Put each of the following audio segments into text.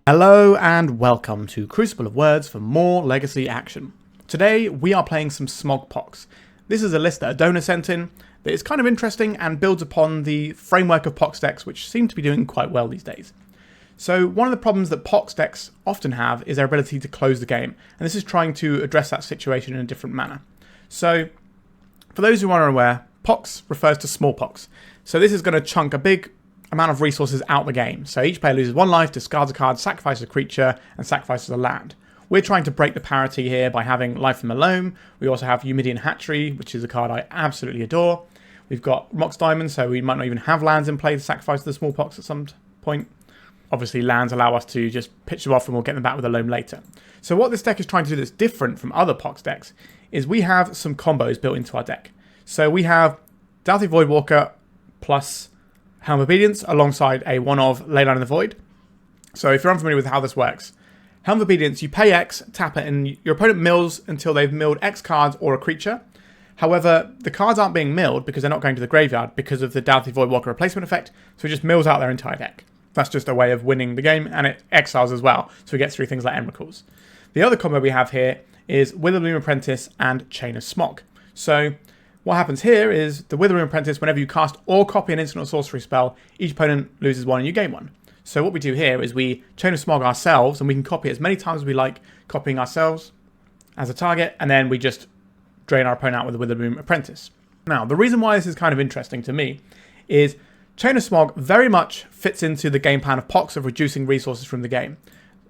Hello and welcome to Crucible of Words for more Legacy action. Today we are playing some SMOG POX. This is a list that a donor sent in that is kind of interesting and builds upon the framework of POX decks which seem to be doing quite well these days. So one of the problems that POX decks often have is their ability to close the game, and this is trying to address that situation in a different manner. So for those who aren't aware, POX refers to Smallpox. So this is going to chunk a big amount of resources out the game. So each player loses one life, discards a card, sacrifices a creature, and sacrifices a land. We're trying to break the parity here by having life from the Loam. We also have Eumidian Hatchery, which is a card I absolutely adore. We've got Mox Diamond, so we might not even have lands in play to sacrifice the Smallpox at some point. Obviously, lands allow us to just pitch them off and we'll get them back with a Loam later. So what this deck is trying to do that's different from other POX decks is we have some combos built into our deck. So we have Dauthi Voidwalker plus Helm of Obedience alongside a one of Leyline in the Void. So if you're unfamiliar with how this works, Helm of Obedience, you pay X, tap it, and your opponent mills until they've milled X cards or a creature. However, the cards aren't being milled because they're not going to the graveyard because of the Dauthi Voidwalker replacement effect, so it just mills out their entire deck. That's just a way of winning the game, and it exiles as well, so we get through things like Emrakuls. The other combo we have here is Witherbloom Apprentice and Chain of Smog. So what happens here is the Witherbloom Apprentice, whenever you cast or copy an instant or sorcery spell, each opponent loses one and you gain one. So what we do here is we Chain of Smog ourselves, and we can copy it as many times as we like, copying ourselves as a target, and then we just drain our opponent out with the Witherbloom Apprentice. Now, the reason why this is kind of interesting to me is Chain of Smog very much fits into the game plan of POX of reducing resources from the game.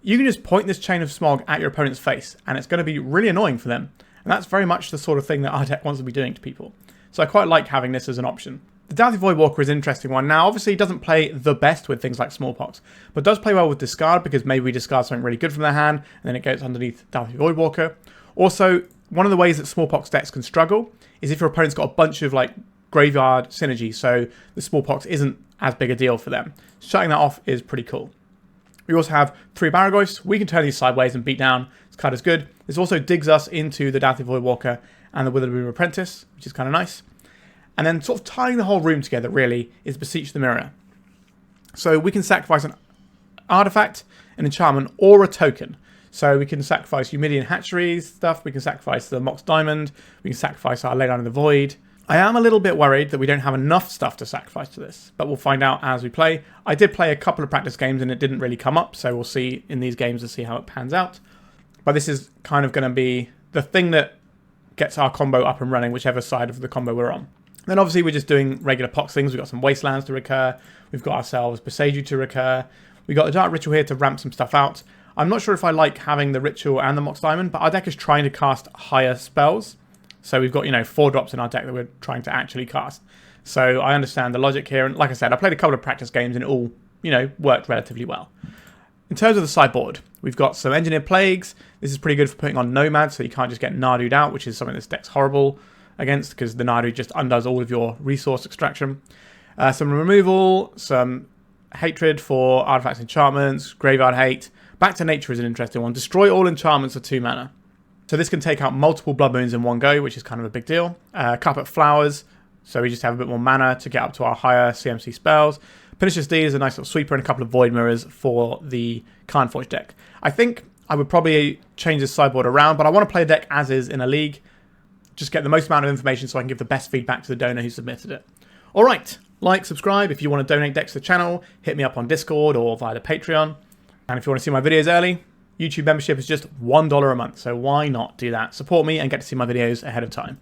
You can just point this Chain of Smog at your opponent's face, and it's going to be really annoying for them. And that's very much the sort of thing that our deck wants to be doing to people. So I quite like having this as an option. The Dauthi Voidwalker is an interesting one. Now, obviously, it doesn't play the best with things like Smallpox, but does play well with discard because maybe we discard something really good from their hand, and then it goes underneath Dauthi Voidwalker. Also, one of the ways that Smallpox decks can struggle is if your opponent's got a bunch of like graveyard synergy, so the Smallpox isn't as big a deal for them. Shutting that off is pretty cool. We also have 3 Barrowgoyfs. We can turn these sideways and beat down. This card is good. This also digs us into the Dauthi Voidwalker and the Witherbloom Apprentice, which is kind of nice. And then sort of tying the whole room together, really, is Beseech the Mirror. So we can sacrifice an artifact, an enchantment, or a token. So we can sacrifice Eumidian Hatchery stuff. We can sacrifice the Mox Diamond. We can sacrifice our Leyline in the Void. I am a little bit worried that we don't have enough stuff to sacrifice to this, but we'll find out as we play. I did play a couple of practice games and it didn't really come up, so we'll see in these games to see how it pans out. But this is kind of going to be the thing that gets our combo up and running, whichever side of the combo we're on. Then obviously we're just doing regular POX things. We've got some Wastelands to recur. We've got ourselves Boseiju to recur. We've got the Dark Ritual here to ramp some stuff out. I'm not sure if I like having the Ritual and the Mox Diamond, but our deck is trying to cast higher spells. So we've got, 4 drops in our deck that we're trying to actually cast. So I understand the logic here. And like I said, I played a couple of practice games and it all, worked relatively well. In terms of the sideboard, we've got some Engineered Plagues. This is pretty good for putting on Nomads, so you can't just get Nardu'd out, which is something this deck's horrible against, because the Nardu just undoes all of your resource extraction. Some removal, some hatred for artifacts, enchantments, graveyard hate. Back to Nature is an interesting one. Destroy all enchantments for 2 mana. So this can take out multiple Blood Moons in one go, which is kind of a big deal. Carpet Flowers, so we just have a bit more mana to get up to our higher CMC spells. Pernicious Deed is a nice little sweeper, and a couple of Void Mirrors for the Carnforge deck. I think I would probably change this sideboard around, but I want to play a deck as is in a league. Just get the most amount of information so I can give the best feedback to the donor who submitted it. Alright, like, subscribe. If you want to donate decks to the channel, hit me up on Discord or via the Patreon. And if you want to see my videos early, YouTube membership is just $1 a month, so why not do that? Support me and get to see my videos ahead of time.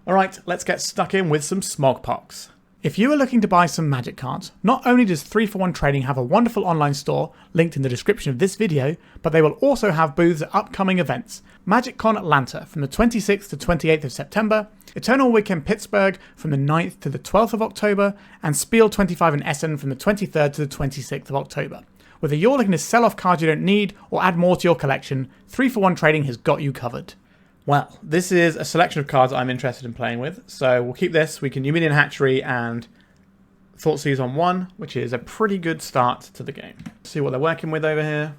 Alright, let's get stuck in with some SMOG POX. If you are looking to buy some Magic cards, not only does 3for1 Trading have a wonderful online store linked in the description of this video, but they will also have booths at upcoming events. MagicCon Atlanta from the 26th to 28th of September, Eternal Weekend Pittsburgh from the 9th to the 12th of October, and Spiel 25 in Essen from the 23rd to the 26th of October. Whether you're looking to sell off cards you don't need or add more to your collection, 3for1 Trading has got you covered. Well, this is a selection of cards I'm interested in playing with, so we'll keep this. We can Eumidian Hatchery and Thoughtseize on 1, which is a pretty good start to the game. See what they're working with over here.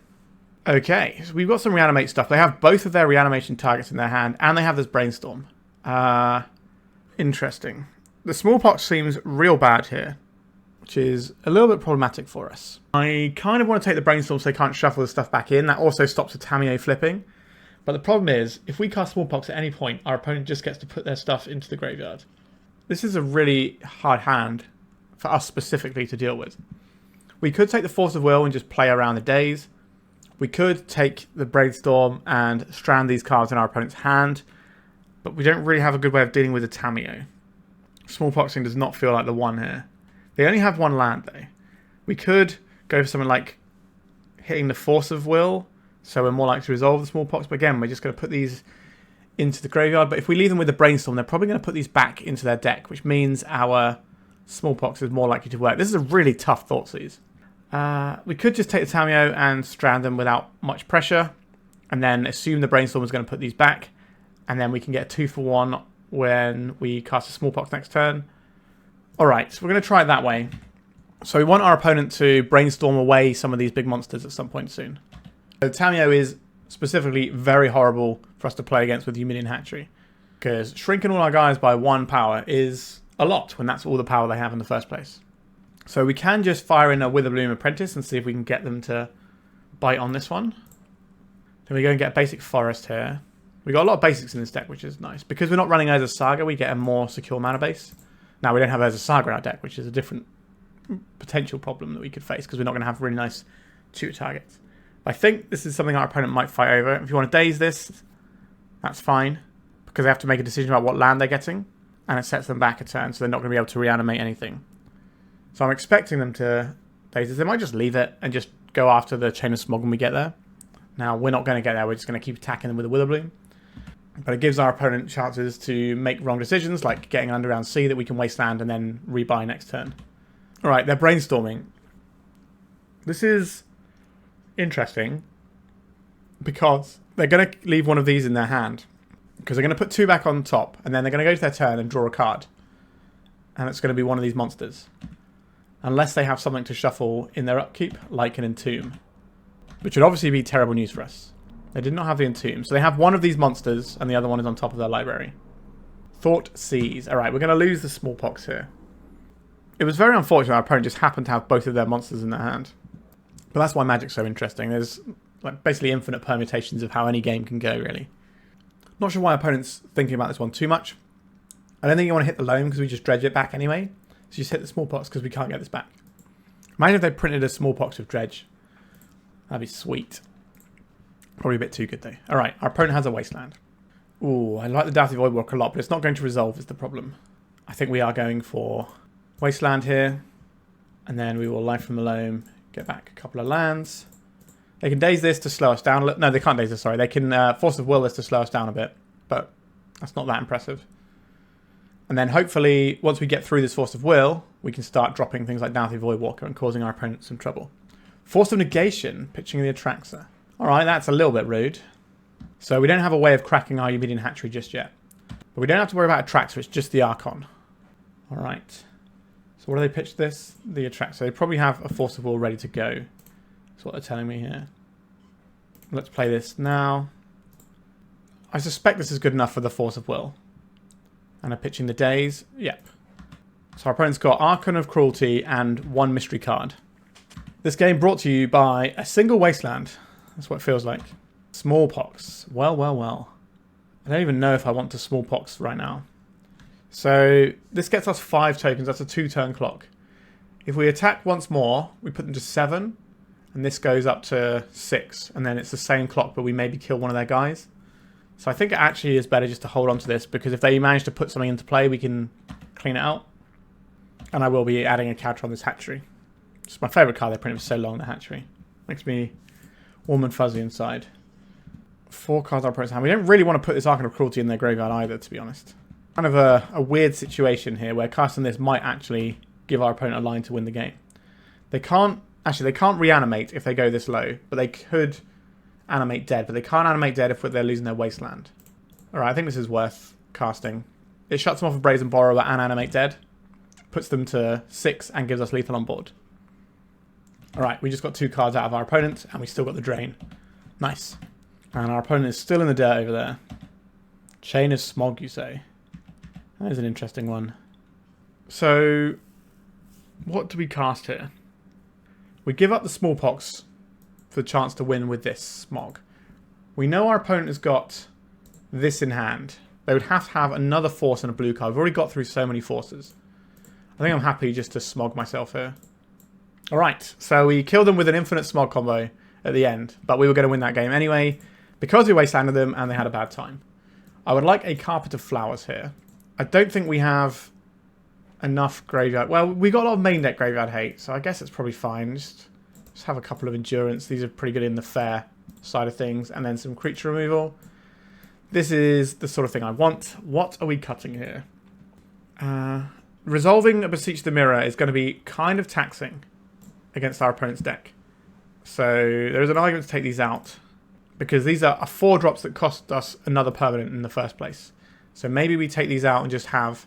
Okay, so we've got some Reanimate stuff. They have both of their Reanimation targets in their hand, and they have this Brainstorm. Interesting. The Smallpox seems real bad here, which which is a little bit problematic for us. I kind of want to take the Brainstorm so they can't shuffle the stuff back in. That also stops the Tamiyo flipping. But the problem is, if we cast Smallpox at any point, our opponent just gets to put their stuff into the graveyard. This is a really hard hand for us specifically to deal with. We could take the Force of Will and just play around the days. We could take the Brainstorm and strand these cards in our opponent's hand. But we don't really have a good way of dealing with the Tamiyo. Smallpoxing does not feel like the one here. They only have one land though. We could go for something like hitting the Force of Will, so we're more likely to resolve the Smallpox. But again, we're just going to put these into the graveyard. But if we leave them with the Brainstorm, they're probably going to put these back into their deck, which means our Smallpox is more likely to work. This is a really tough Thoughtseize. We could just take the Tamiyo and strand them without much pressure, and then assume the Brainstorm is going to put these back, and then we can get a 2-for-1 when we cast a Smallpox next turn. Alright, so we're going to try it that way. So we want our opponent to Brainstorm away some of these big monsters at some point soon. So Tamiyo is specifically very horrible for us to play against with Eumidian Hatchery, because shrinking all our guys by 1 power is a lot when that's all the power they have in the first place. So we can just fire in a Witherbloom Apprentice and see if we can get them to bite on this one. Then we go and get a basic Forest here. We got a lot of basics in this deck, which is nice. Because we're not running Urza Saga, we get a more secure mana base. Now, we don't have Urza Saga in our deck, which is a different potential problem that we could face, because we're not going to have really nice tutor targets. I think this is something our opponent might fight over. If you want to daze this, that's fine, because they have to make a decision about what land they're getting, and it sets them back a turn, so they're not going to be able to reanimate anything. So I'm expecting them to daze this. They might just leave it and just go after the Chain of Smog when we get there. Now, we're not going to get there. We're just going to keep attacking them with a Witherbloom. But it gives our opponent chances to make wrong decisions, like getting an Underground Sea that we can Wasteland and then rebuy next turn. Alright, they're Brainstorming. This is interesting because they're going to leave one of these in their hand. Because they're going to put 2 back on top, and then they're going to go to their turn and draw a card. And it's going to be one of these monsters. Unless they have something to shuffle in their upkeep, like an Entomb. Which would obviously be terrible news for us. They did not have the Entomb. So they have one of these monsters, and the other one is on top of their library. Thoughtseize. Alright, we're going to lose the Smallpox here. It was very unfortunate our opponent just happened to have both of their monsters in their hand. But that's why Magic's so interesting. There's like basically infinite permutations of how any game can go, really. Not sure why our opponent's thinking about this one too much. I don't think you want to hit the Loam because we just dredge it back anyway. So just hit the Smallpox because we can't get this back. Imagine if they printed a Smallpox with dredge. That'd be sweet. Probably a bit too good though. Alright, our opponent has a Wasteland. Ooh, I like the Dauthi Voidwalker a lot, but it's not going to resolve is the problem. I think we are going for Wasteland here. And then we will Life from the Loam, get back a couple of lands. They can daze this to slow us down. No, they can't daze this, sorry. They can Force of Will this to slow us down a bit. But that's not that impressive. And then hopefully, once we get through this Force of Will, we can start dropping things like Dauthi Voidwalker and causing our opponent some trouble. Force of Negation, pitching the Atraxa. Alright, that's a little bit rude. So we don't have a way of cracking our Eumidian Hatchery just yet. But we don't have to worry about Atraxa, it's just the Archon. Alright. So what do they pitch this? The Atraxa. They probably have a Force of Will ready to go. That's what they're telling me here. Let's play this now. I suspect this is good enough for the Force of Will. And I'm pitching the Daze. Yep. So our opponent's got Archon of Cruelty and 1 mystery card. This game brought to you by a single Wasteland. That's what it feels like. Smallpox. Well, well, well. I don't even know if I want to Smallpox right now. So this gets us 5 tokens. That's a 2-turn clock. If we attack once more, we put them to 7. And this goes up to 6. And then it's the same clock, but we maybe kill one of their guys. So I think it actually is better just to hold on to this, because if they manage to put something into play, we can clean it out. And I will be adding a counter on this Hatchery. It's my favourite card they printed for so long, the Hatchery. Makes me warm and fuzzy inside. 4 cards our opponent's hand. We don't really want to put this Archon of Cruelty in their graveyard either, to be honest. Kind of a weird situation here where casting this might actually give our opponent a line to win the game. They can't reanimate if they go this low, but they could animate dead. But they can't animate dead if they're losing their Wasteland. Alright, I think this is worth casting. It shuts them off a Brazen Borrower and animate dead. Puts them to 6 and gives us lethal on board. Alright, we just got 2 cards out of our opponent and we still got the Drain. Nice. And our opponent is still in the dirt over there. Chain of Smog, you say? That is an interesting one. So, What do we cast here? We give up the Smallpox for the chance to win with this Smog. We know our opponent has got this in hand. They would have to have another force and a blue card. We've already got through so many forces. I think I'm happy just to Smog myself here. Alright, so we killed them with an infinite Smog combo at the end. But we were going to win that game anyway because we wastelanded them and they had a bad time. I would like a Carpet of Flowers here. I don't think we have enough graveyard. Well, we got a lot of main deck graveyard hate, so I guess it's probably fine. Just have a couple of endurance. These are pretty good in the fair side of things. And then some creature removal. This is the sort of thing I want. What are we cutting here? Resolving a Beseech the Mirror is going to be kind of taxing against our opponent's deck. So there is an argument to take these out, because these are 4 drops that cost us another permanent in the first place. So maybe we take these out and just have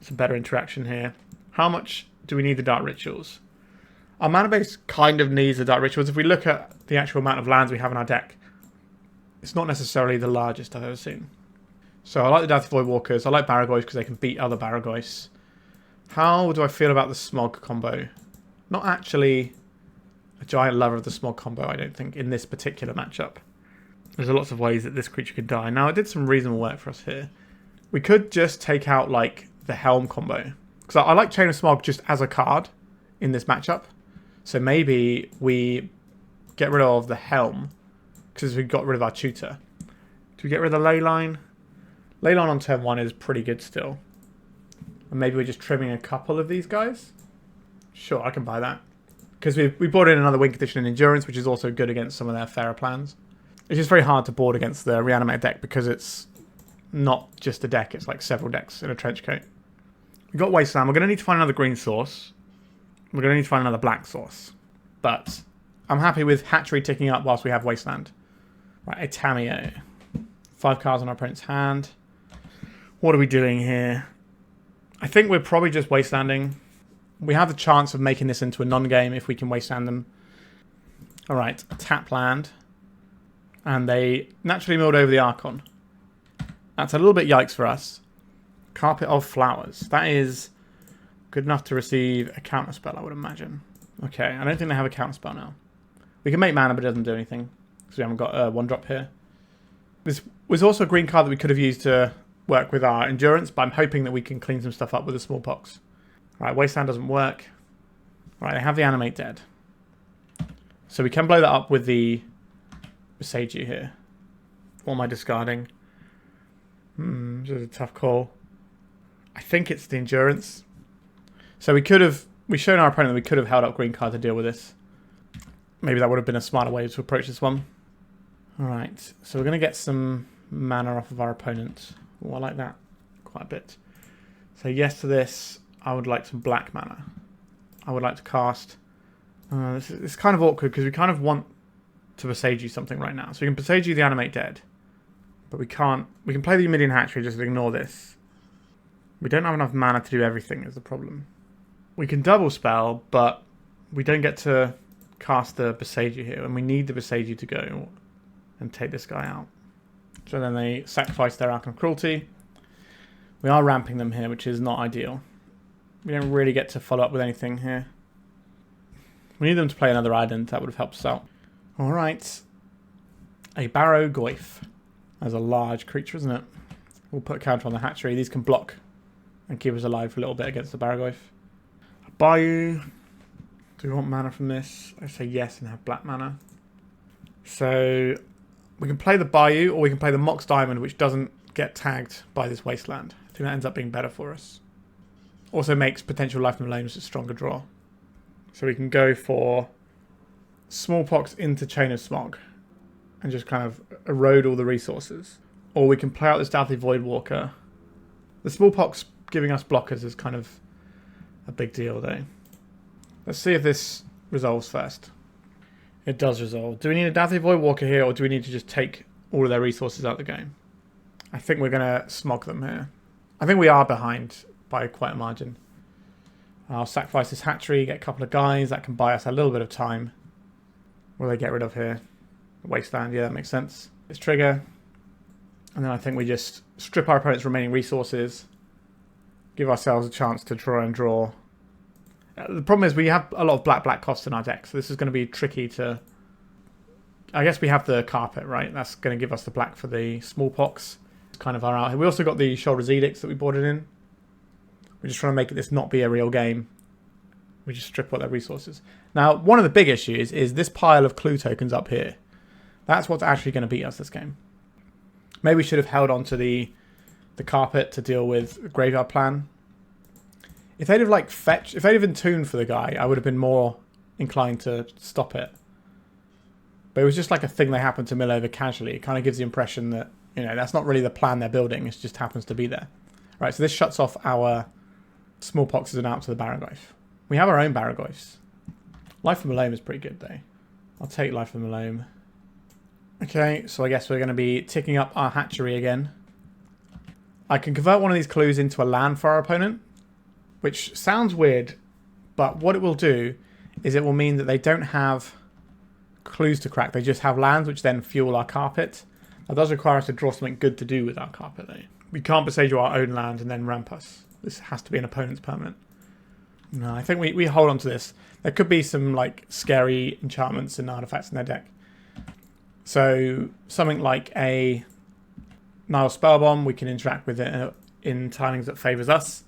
some better interaction here. How much do we need the Dark Rituals? Our mana base kind of needs the Dark Rituals. If we look at the actual amount of lands we have in our deck, it's not necessarily the largest I've ever seen. So I like the Dauthi Voidwalkers. I like Barrowgoyf because they can beat other Barrowgoyfs. How do I feel about the Smog combo? Not actually a giant lover of the Smog combo, I don't think, in this particular matchup. There's lots of ways that this creature could die. Now, it did some reasonable work for us here. We could just take out, like, the Helm combo. Because I like Chain of Smog just as a card in this matchup. So maybe we get rid of the Helm because we got rid of our tutor. Do we get rid of the Leyline? Leyline on turn 1 is pretty good still. And maybe we're just trimming a couple of these guys? Sure, I can buy that. Because we brought in another win condition in Endurance, which is also good against some of their fairer plans. It's just very hard to board against the reanimated deck because it's not just a deck, it's like several decks in a trench coat. We've got Wasteland. We're going to need to find another green source. We're going to need to find another black source. But I'm happy with Hatchery ticking up whilst we have Wasteland. Right, a Tamiyo. 5 cards on our opponent's hand. What are we doing here? I think we're probably just Wastelanding. We have the chance of making this into a non-game if we can Wasteland them. Alright, tap land. And they naturally milled over the Archon. That's a little bit yikes for us. Carpet of Flowers. That is good enough to receive a counterspell, I would imagine. Okay, I don't think they have a counterspell now. We can make mana, but it doesn't do anything. Because we haven't got a 1-drop here. This was also a green card that we could have used to work with our Endurance, but I'm hoping that we can clean some stuff up with the Smallpox. Right, Wasteland doesn't work. Right, they have the Animate Dead. So we can blow that up with the Boseiju here. What am I discarding? This is a tough call. I think it's the Endurance. So we've shown our opponent that we could have held up green card to deal with this. Maybe that would have been a smarter way to approach this one. Alright, so we're going to get some mana off of our opponent. Oh, I like that quite a bit. So yes to this. I would like some black mana. I would like to cast... this is kind of awkward because we kind of want to Boseiju something right now. So we can Boseiju the Animate Dead. But we can't... We can play the Eumidian Hatchery, just ignore this. We don't have enough mana to do everything is the problem. We can double spell, but we don't get to cast the Boseiju here. And we need the Boseiju to go and take this guy out. So then they sacrifice their Archon of Cruelty. We are ramping them here, which is not ideal. We don't really get to follow up with anything here. We need them to play another island. That would have helped us out. Alright. A Barrowgoyf. That's a large creature, isn't it? We'll put a counter on the Hatchery. These can block and keep us alive for a little bit against the Barrowgoyf. A Bayou. Do we want mana from this? I say yes and have black mana. So we can play the Bayou or we can play the Mox Diamond, which doesn't get tagged by this Wasteland. I think that ends up being better for us. Also makes potential Life from Loam a stronger draw. So we can go for Smallpox into Chain of Smog and just kind of erode all the resources. Or we can play out this Dauthi Voidwalker. The Smallpox giving us blockers is kind of a big deal though. Let's see if this resolves first. It does resolve. Do we need a Dauthi Voidwalker here or do we need to just take all of their resources out of the game? I think we're going to smog them here. I think we are behind by quite a margin. I'll sacrifice this Hatchery, get a couple of guys. That can buy us a little bit of time. What do they get rid of here? Wasteland, yeah, that makes sense. Let's trigger. And then I think we just strip our opponent's remaining resources. Give ourselves a chance to try and draw The problem is we have a lot of black costs in our deck, so this is going to be tricky to... I guess we have the carpet, right? That's going to give us the black for the Smallpox. It's kind of our out here. We also got the Sheoldred's Edicts that we boarded in. We're just trying to make this not be a real game. We just strip all their resources. Now, one of the big issues is this pile of clue tokens up here. That's what's actually going to beat us this game. Maybe we should have held on to the carpet to deal with the graveyard plan. If they'd have like fetched, if they'd have entombed for the guy, I would have been more inclined to stop it. But it was just like a thing they happened to mill over casually. It kind of gives the impression that, you know, that's not really the plan they're building. It just happens to be there. Right, so this shuts off our Smallpoxes and out to the Barrowgoyf. We have our own Barrowgoyfs. Life from the Loam is pretty good though. I'll take Life from the Loam. Okay, so I guess we're going to be ticking up our hatchery again. I can convert one of these clues into a land for our opponent, which sounds weird, but what it will do is it will mean that they don't have clues to crack. They just have lands, which then fuel our carpet. That does require us to draw something good to do with our carpet though. We can't Boseiju our own land and then ramp us. This has to be an opponent's permanent. No, I think we hold on to this. There could be some like scary enchantments and artifacts in their deck. So something like a Nile Spellbomb, we can interact with it in timings that favours us.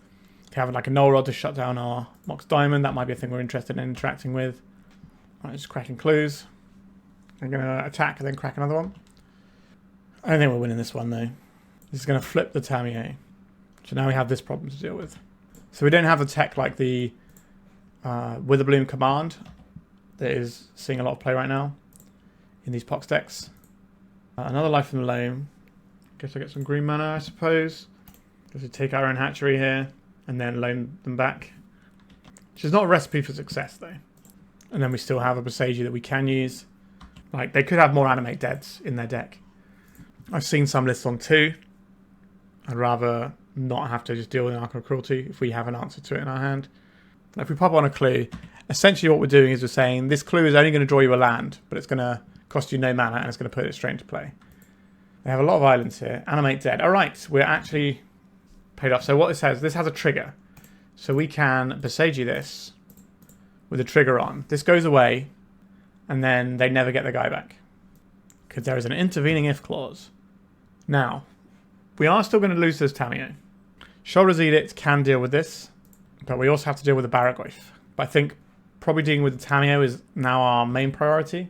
If you have like a Null Rod to shut down our Mox Diamond, that might be a thing we're interested in interacting with. Right, just cracking clues. I'm going to attack and then crack another one. I don't think we're winning this one though. This is going to flip the Tamiyo. So now we have this problem to deal with. So we don't have a tech like the Witherbloom command that is seeing a lot of play right now in these Pox decks. Another Life from the Loam. Guess I get some green mana, I suppose. Guess we take our own hatchery here and then loan them back. Which is not a recipe for success though. And then we still have a Boseiju that we can use. Like, they could have more Animate Deads in their deck. I've seen some lists on 2. I'd rather not have to just deal with an Archon of Cruelty if we have an answer to it in our hand. If we pop on a clue, essentially what we're doing is we're saying this clue is only going to draw you a land, but it's going to cost you no mana and it's going to put it straight into play. They have a lot of islands here. Animate Dead. Alright, we're actually paid off. So what this has a trigger. So we can Boseiju this with a trigger on. This goes away and then they never get the guy back. Because there is an intervening if clause. Now, we are still going to lose this Tamiyo. Sheoldred's Edict can deal with this, but we also have to deal with the Barrowgoyf. But I think probably dealing with the Tamiyo is now our main priority,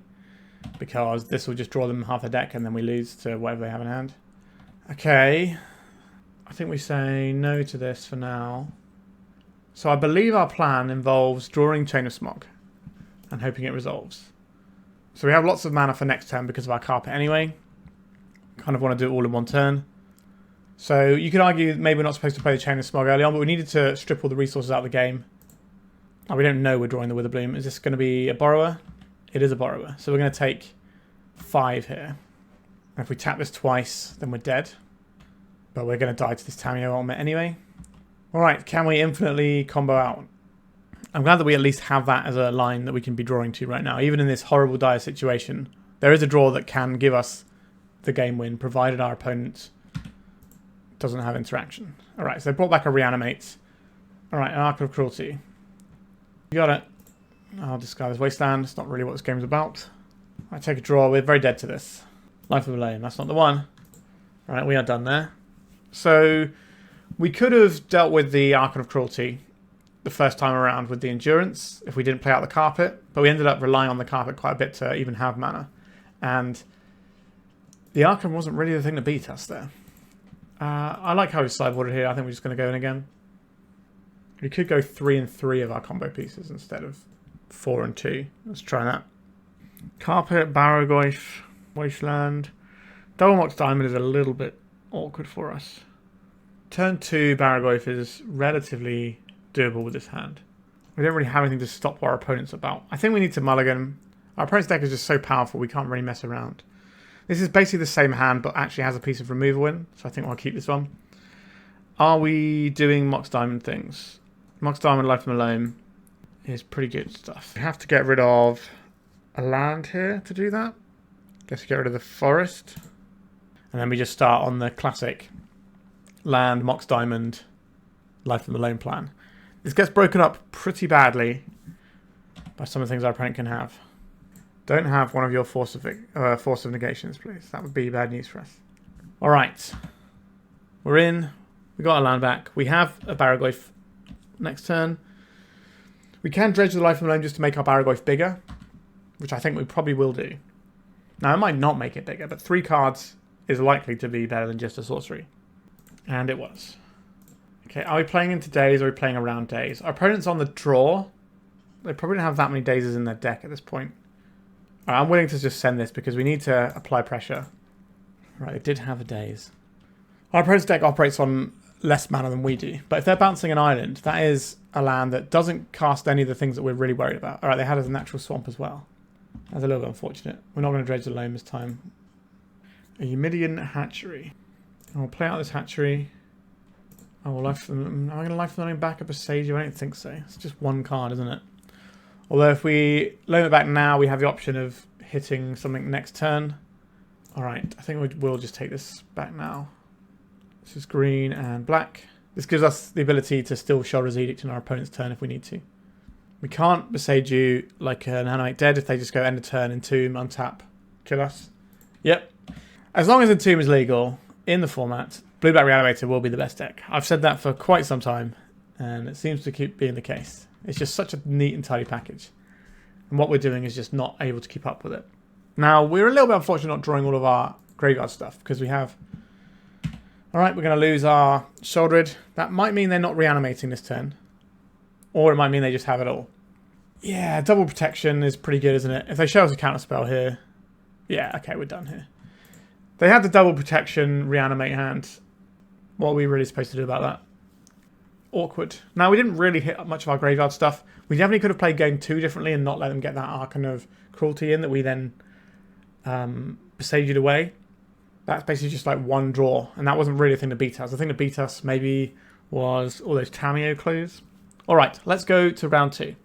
because this will just draw them half a deck and then we lose to whatever they have in hand. Okay, I think we say no to this for now. So I believe our plan involves drawing Chain of Smog and hoping it resolves. So we have lots of mana for next turn because of our carpet anyway. Kind of want to do it all in one turn. So you could argue maybe we're not supposed to play the Chain of Smog early on, but we needed to strip all the resources out of the game. Oh, we don't know we're drawing the Witherbloom. Is this going to be a borrower? It is a borrower. So we're going to take 5 here. And if we tap this twice, then we're dead. But we're going to die to this Tamiyo ultimate anyway. Alright, can we infinitely combo out? I'm glad that we at least have that as a line that we can be drawing to right now. Even in this horrible dire situation, there is a draw that can give us the game win, provided our opponent doesn't have interaction. Alright, so they brought back a Reanimate. Alright, an Archon of Cruelty. You got it. I'll discard this Wasteland. It's not really what this game's about. I take a draw. We're very dead to this. Life of a Loam. That's not the one. Alright, we are done there. So we could have dealt with the Archon of Cruelty the first time around with the Endurance if we didn't play out the carpet, but we ended up relying on the carpet quite a bit to even have mana. And the Archon wasn't really the thing to beat us there. I like how we sideboarded here. I think we're just going to go in again. We could go 3 and 3 of our combo pieces instead of 4 and 2. Let's try that. Carpet, Barrowgoyf, Wasteland. Double Mox Diamond is a little bit awkward for us. Turn 2 Barrowgoyf is relatively doable with this hand. We don't really have anything to stop our opponents about. I think we need to mulligan. Our opponent's deck is just so powerful we can't really mess around. This is basically the same hand but actually has a piece of removal in, so I think we'll keep this one. Are we doing Mox Diamond things? Mox Diamond, Life from the Loam is pretty good stuff. We have to get rid of a land here to do that. Guess we get rid of the forest. And then we just start on the classic land, Mox Diamond, Life from the Loam plan. This gets broken up pretty badly by some of the things our opponent can have. Don't have one of your Force of Negations, please. That would be bad news for us. Alright. We're in. We got our land back. We have a Barrowgoyf next turn. We can dredge the life of Loam just to make our Barrowgoyf bigger, which I think we probably will do. Now, I might not make it bigger, but 3 cards is likely to be better than just a sorcery. And it was. Okay, are we playing into days or are we playing around days? Our opponent's on the draw. They probably don't have that many dazes in their deck at this point. All right, I'm willing to just send this because we need to apply pressure. Right, they did have a daze. Our opponent's deck operates on less mana than we do, but if they're bouncing an island, that is a land that doesn't cast any of the things that we're really worried about. All right, they had a natural swamp as well. That's a little bit unfortunate. We're not going to dredge the Loam this time. A Eumidian Hatchery. I'll play out this hatchery. I will life them. Am I going to life them back up a Boseiju? I don't think so. It's just one card, isn't it? Although if we loan it back now, we have the option of hitting something next turn. Alright, I think we'll just take this back now. This is green and black. This gives us the ability to still Sheoldred's Edict in our opponent's turn if we need to. We can't Boseiju like an Animate Dead if they just go end of turn, Entomb, untap, kill us. Yep. As long as Entomb is legal in the format, Blueback Reanimator will be the best deck. I've said that for quite some time, and it seems to keep being the case. It's just such a neat and tidy package. And what we're doing is just not able to keep up with it. Now, we're a little bit unfortunate not drawing all of our graveyard stuff, because we have... Alright, we're going to lose our Sheoldred. That might mean they're not reanimating this turn. Or it might mean they just have it all. Yeah, double protection is pretty good, isn't it? If they show us a counterspell here... Yeah, okay, we're done here. They have the double protection reanimate hand. What are we really supposed to do about that? Awkward. Now, we didn't really hit up much of our graveyard stuff. We definitely could have played game 2 differently and not let them get that Archon of Cruelty in that we then Boseiju'd away. That's basically just like one draw, and that wasn't really a thing to beat us. The thing to beat us maybe was all those Tamiyo clues. Alright, let's go to round 2.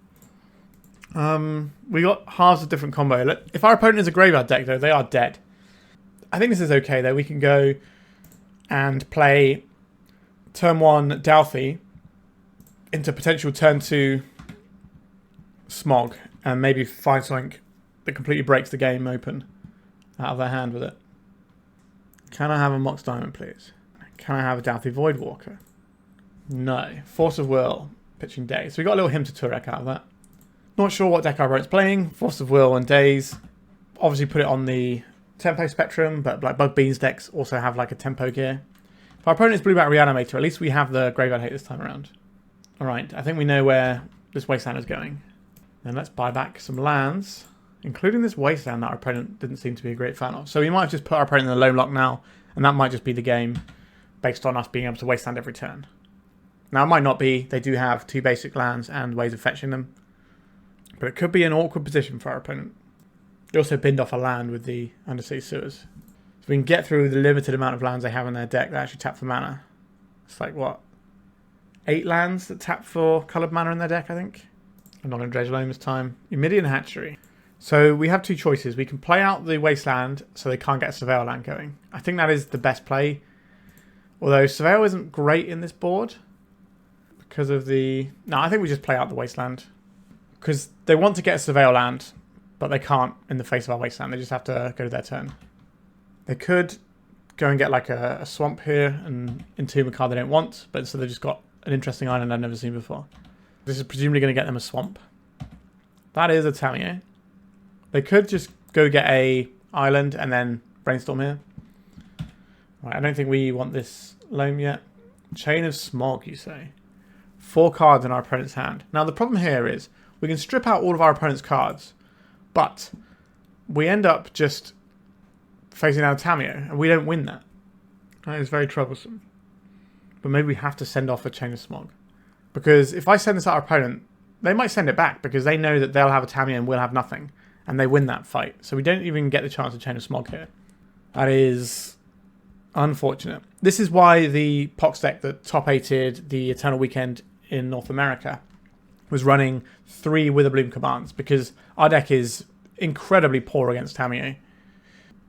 We got halves of different combo. If our opponent is a graveyard deck, though, they are dead. I think this is okay, though. We can go and play turn 1 Dauthi into potential turn 2 Smog and maybe find something that completely breaks the game open out of their hand with it. Can I have a Mox Diamond, please? Can I have a Dauthi Voidwalker? No. Force of Will, pitching Daze. So we got a little him to Turek out of that. Not sure what deck our opponent's playing. Force of Will and Daze. Obviously put it on the tempo spectrum, but like Bug Beans decks also have like a tempo gear. If our opponent is Blueback Reanimator, at least we have the Graveyard Hate this time around. Alright, I think we know where this Wasteland is going. Then let's buy back some lands, including this Wasteland that our opponent didn't seem to be a great fan of. So we might have just put our opponent in the Loam lock now, and that might just be the game based on us being able to Wasteland every turn. Now it might not be. They do have 2 basic lands and ways of fetching them. But it could be an awkward position for our opponent. They also binned off a land with the Undersea Sewers. So we can get through the limited amount of lands they have in their deck that actually tap for mana. It's like, what? 8 lands that tap for coloured mana in their deck, I think. I'm not going to dredge Loam this time. Eumidian Hatchery. So we have 2 choices. We can play out the Wasteland so they can't get a Surveil land going. I think that is the best play. Although Surveil isn't great in this board. Because of the... No, I think we just play out the Wasteland. Because they want to get a Surveil land, but they can't in the face of our Wasteland. They just have to go to their turn. They could go and get like a swamp here and entomb a card they don't want, but so they've just got an interesting island I've never seen before. This is presumably going to get them a swamp. That is a Tamiyo. They could just go get a island and then brainstorm here. Right, I don't think we want this Loam yet. Chain of Smog, you say. 4 cards in our opponent's hand. Now the problem here is we can strip out all of our opponent's cards, but we end up just facing down Tamiyo, and we don't win that. That is very troublesome. But maybe we have to send off a Chain of Smog. Because if I send this at our opponent, they might send it back because they know that they'll have a Tamiyo and we'll have nothing. And they win that fight. So we don't even get the chance of Chain of Smog here. That is unfortunate. This is why the Pox deck that top 8'd the Eternal Weekend in North America was running 3 Witherbloom commands. Because our deck is incredibly poor against Tamiyo.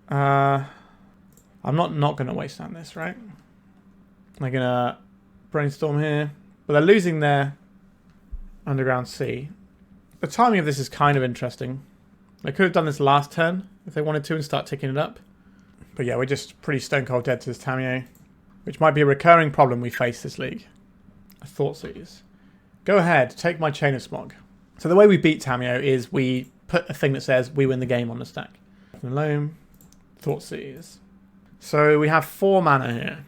I'm not going to Wasteland this, right? They're going to brainstorm here. But they're losing their Underground Sea. The timing of this is kind of interesting. They could have done this last turn if they wanted to and start ticking it up. But yeah, we're just pretty stone cold dead to this Tamiyo, which might be a recurring problem we face this league. Thoughtseize. Go ahead, take my Chain of Smog. So the way we beat Tamiyo is we put a thing that says we win the game on the stack. Loam, Thoughtseize. So we have 4 mana here.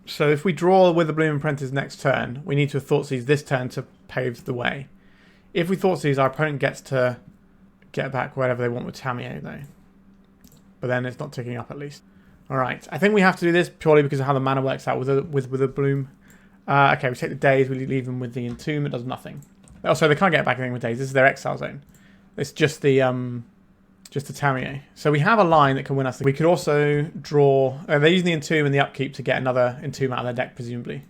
So if we draw Witherbloom Apprentice next turn, we need to Thoughtseize this turn to pave the way. If we Thoughtseize, our opponent gets to get back whatever they want with Tamiyo though. But then it's not ticking up at least. Alright, I think we have to do this purely because of how the mana works out with Witherbloom. Okay, we take the days, we leave them with the Entomb, it does nothing. Also, they can't get back anything with days, this is their exile zone. It's just the Tamiyo. So we have a line that can win us. We could also draw... they're using the Entomb and the upkeep to get another Entomb out of their deck, presumably.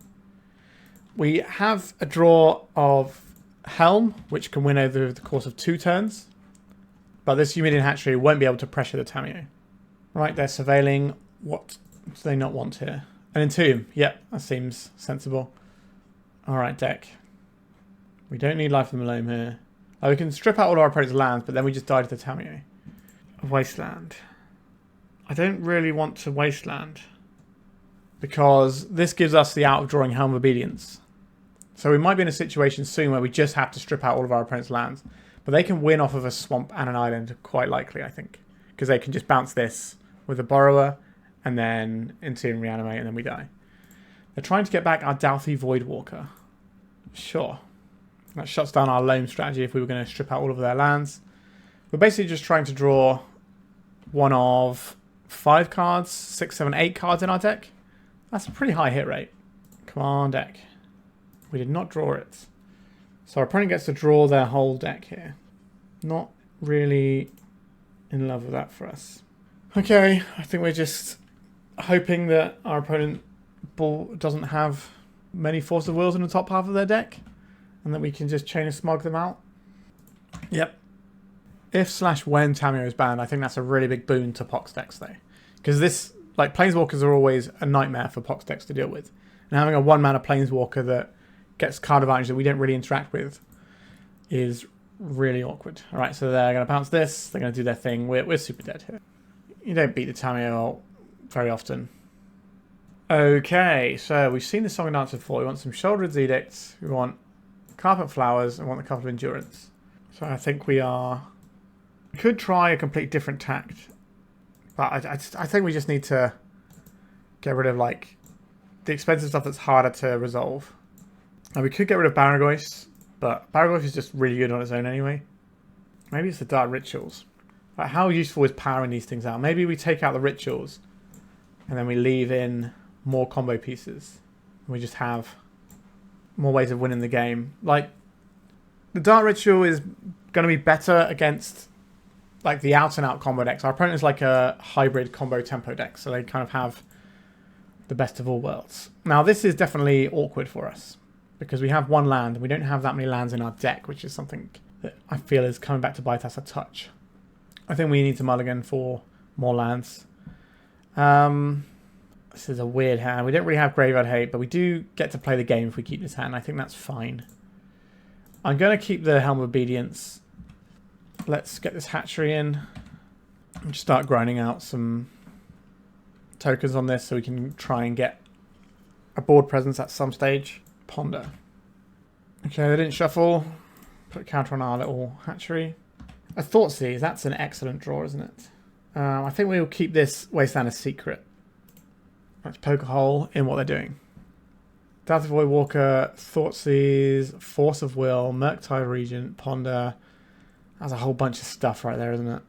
We have a draw of Helm, which can win over the course of 2 turns. But this Eumidian Hatchery won't be able to pressure the Tamiyo. Right, they're surveilling. What do they not want here? An Entomb. Yep, that seems sensible. Alright, deck. We don't need Life from the Loam here. We can strip out all our opponent's lands, but then we just die to the Tamiyo. Wasteland. I don't really want to Wasteland because this gives us the out of drawing Helm of Obedience. So we might be in a situation soon where we just have to strip out all of our opponent's lands. But they can win off of a swamp and an island quite likely, I think. Because they can just bounce this with a Borrower and then Entomb Reanimate and then we die. They're trying to get back our Dauthi Voidwalker. Sure. That shuts down our Loam strategy if we were going to strip out all of their lands. We're basically just trying to draw one of 5 cards, 6, 7, 8 cards in our deck. That's a pretty high hit rate. Come on, deck. We did not draw it. So our opponent gets to draw their whole deck here. Not really in love with that for us. Okay, I think we're just hoping that our opponent doesn't have many Force of Wills in the top half of their deck. And that we can just Chain of Smog them out. Yep. If/when Tamiyo is banned, I think that's a really big boon to Pox decks though. Because this, like, Planeswalkers are always a nightmare for Pox decks to deal with. And having a 1-mana Planeswalker that gets card advantage that we don't really interact with is really awkward. Alright, so they're going to bounce this. They're going to do their thing. We're super dead here. You don't beat the Tamiyo very often. Okay, so we've seen the Song and Dance before. We want some Sheoldred's Edicts. We want Carpet Flowers and want a couple of Endurance. So I think we could try a complete different tact. But I think we just need to get rid of, like, the expensive stuff that's harder to resolve. And we could get rid of Barrowgoyf, but Barrowgoyf is just really good on its own anyway. Maybe it's the Dark Rituals. Like, how useful is powering these things out? Maybe we take out the Rituals and then we leave in more combo pieces. And we just have more ways of winning the game. Like, the Dark Ritual is going to be better against, like, the out-and-out combo decks. Our opponent is like a hybrid combo tempo deck, so they kind of have the best of all worlds. Now, this is definitely awkward for us because we have 1 land and we don't have that many lands in our deck, which is something that I feel is coming back to bite us a touch. I think we need to mulligan for more lands. This is a weird hand. We don't really have Graveyard Hate, but we do get to play the game if we keep this hand. I think that's fine. I'm going to keep the Helm of Obedience. Let's get this hatchery in and just start grinding out some tokens on this so we can try and get a board presence at some stage. Ponder. Okay, they didn't shuffle. Put a counter on our little hatchery. A Thoughtseize, that's an excellent draw, isn't it? I think we'll keep this Wasteland a secret. Let's poke a hole in what they're doing. Dauthi Voidwalker, Thoughtseize, Force of Will, Murktide Regent, Ponder. That's a whole bunch of stuff right there, isn't it?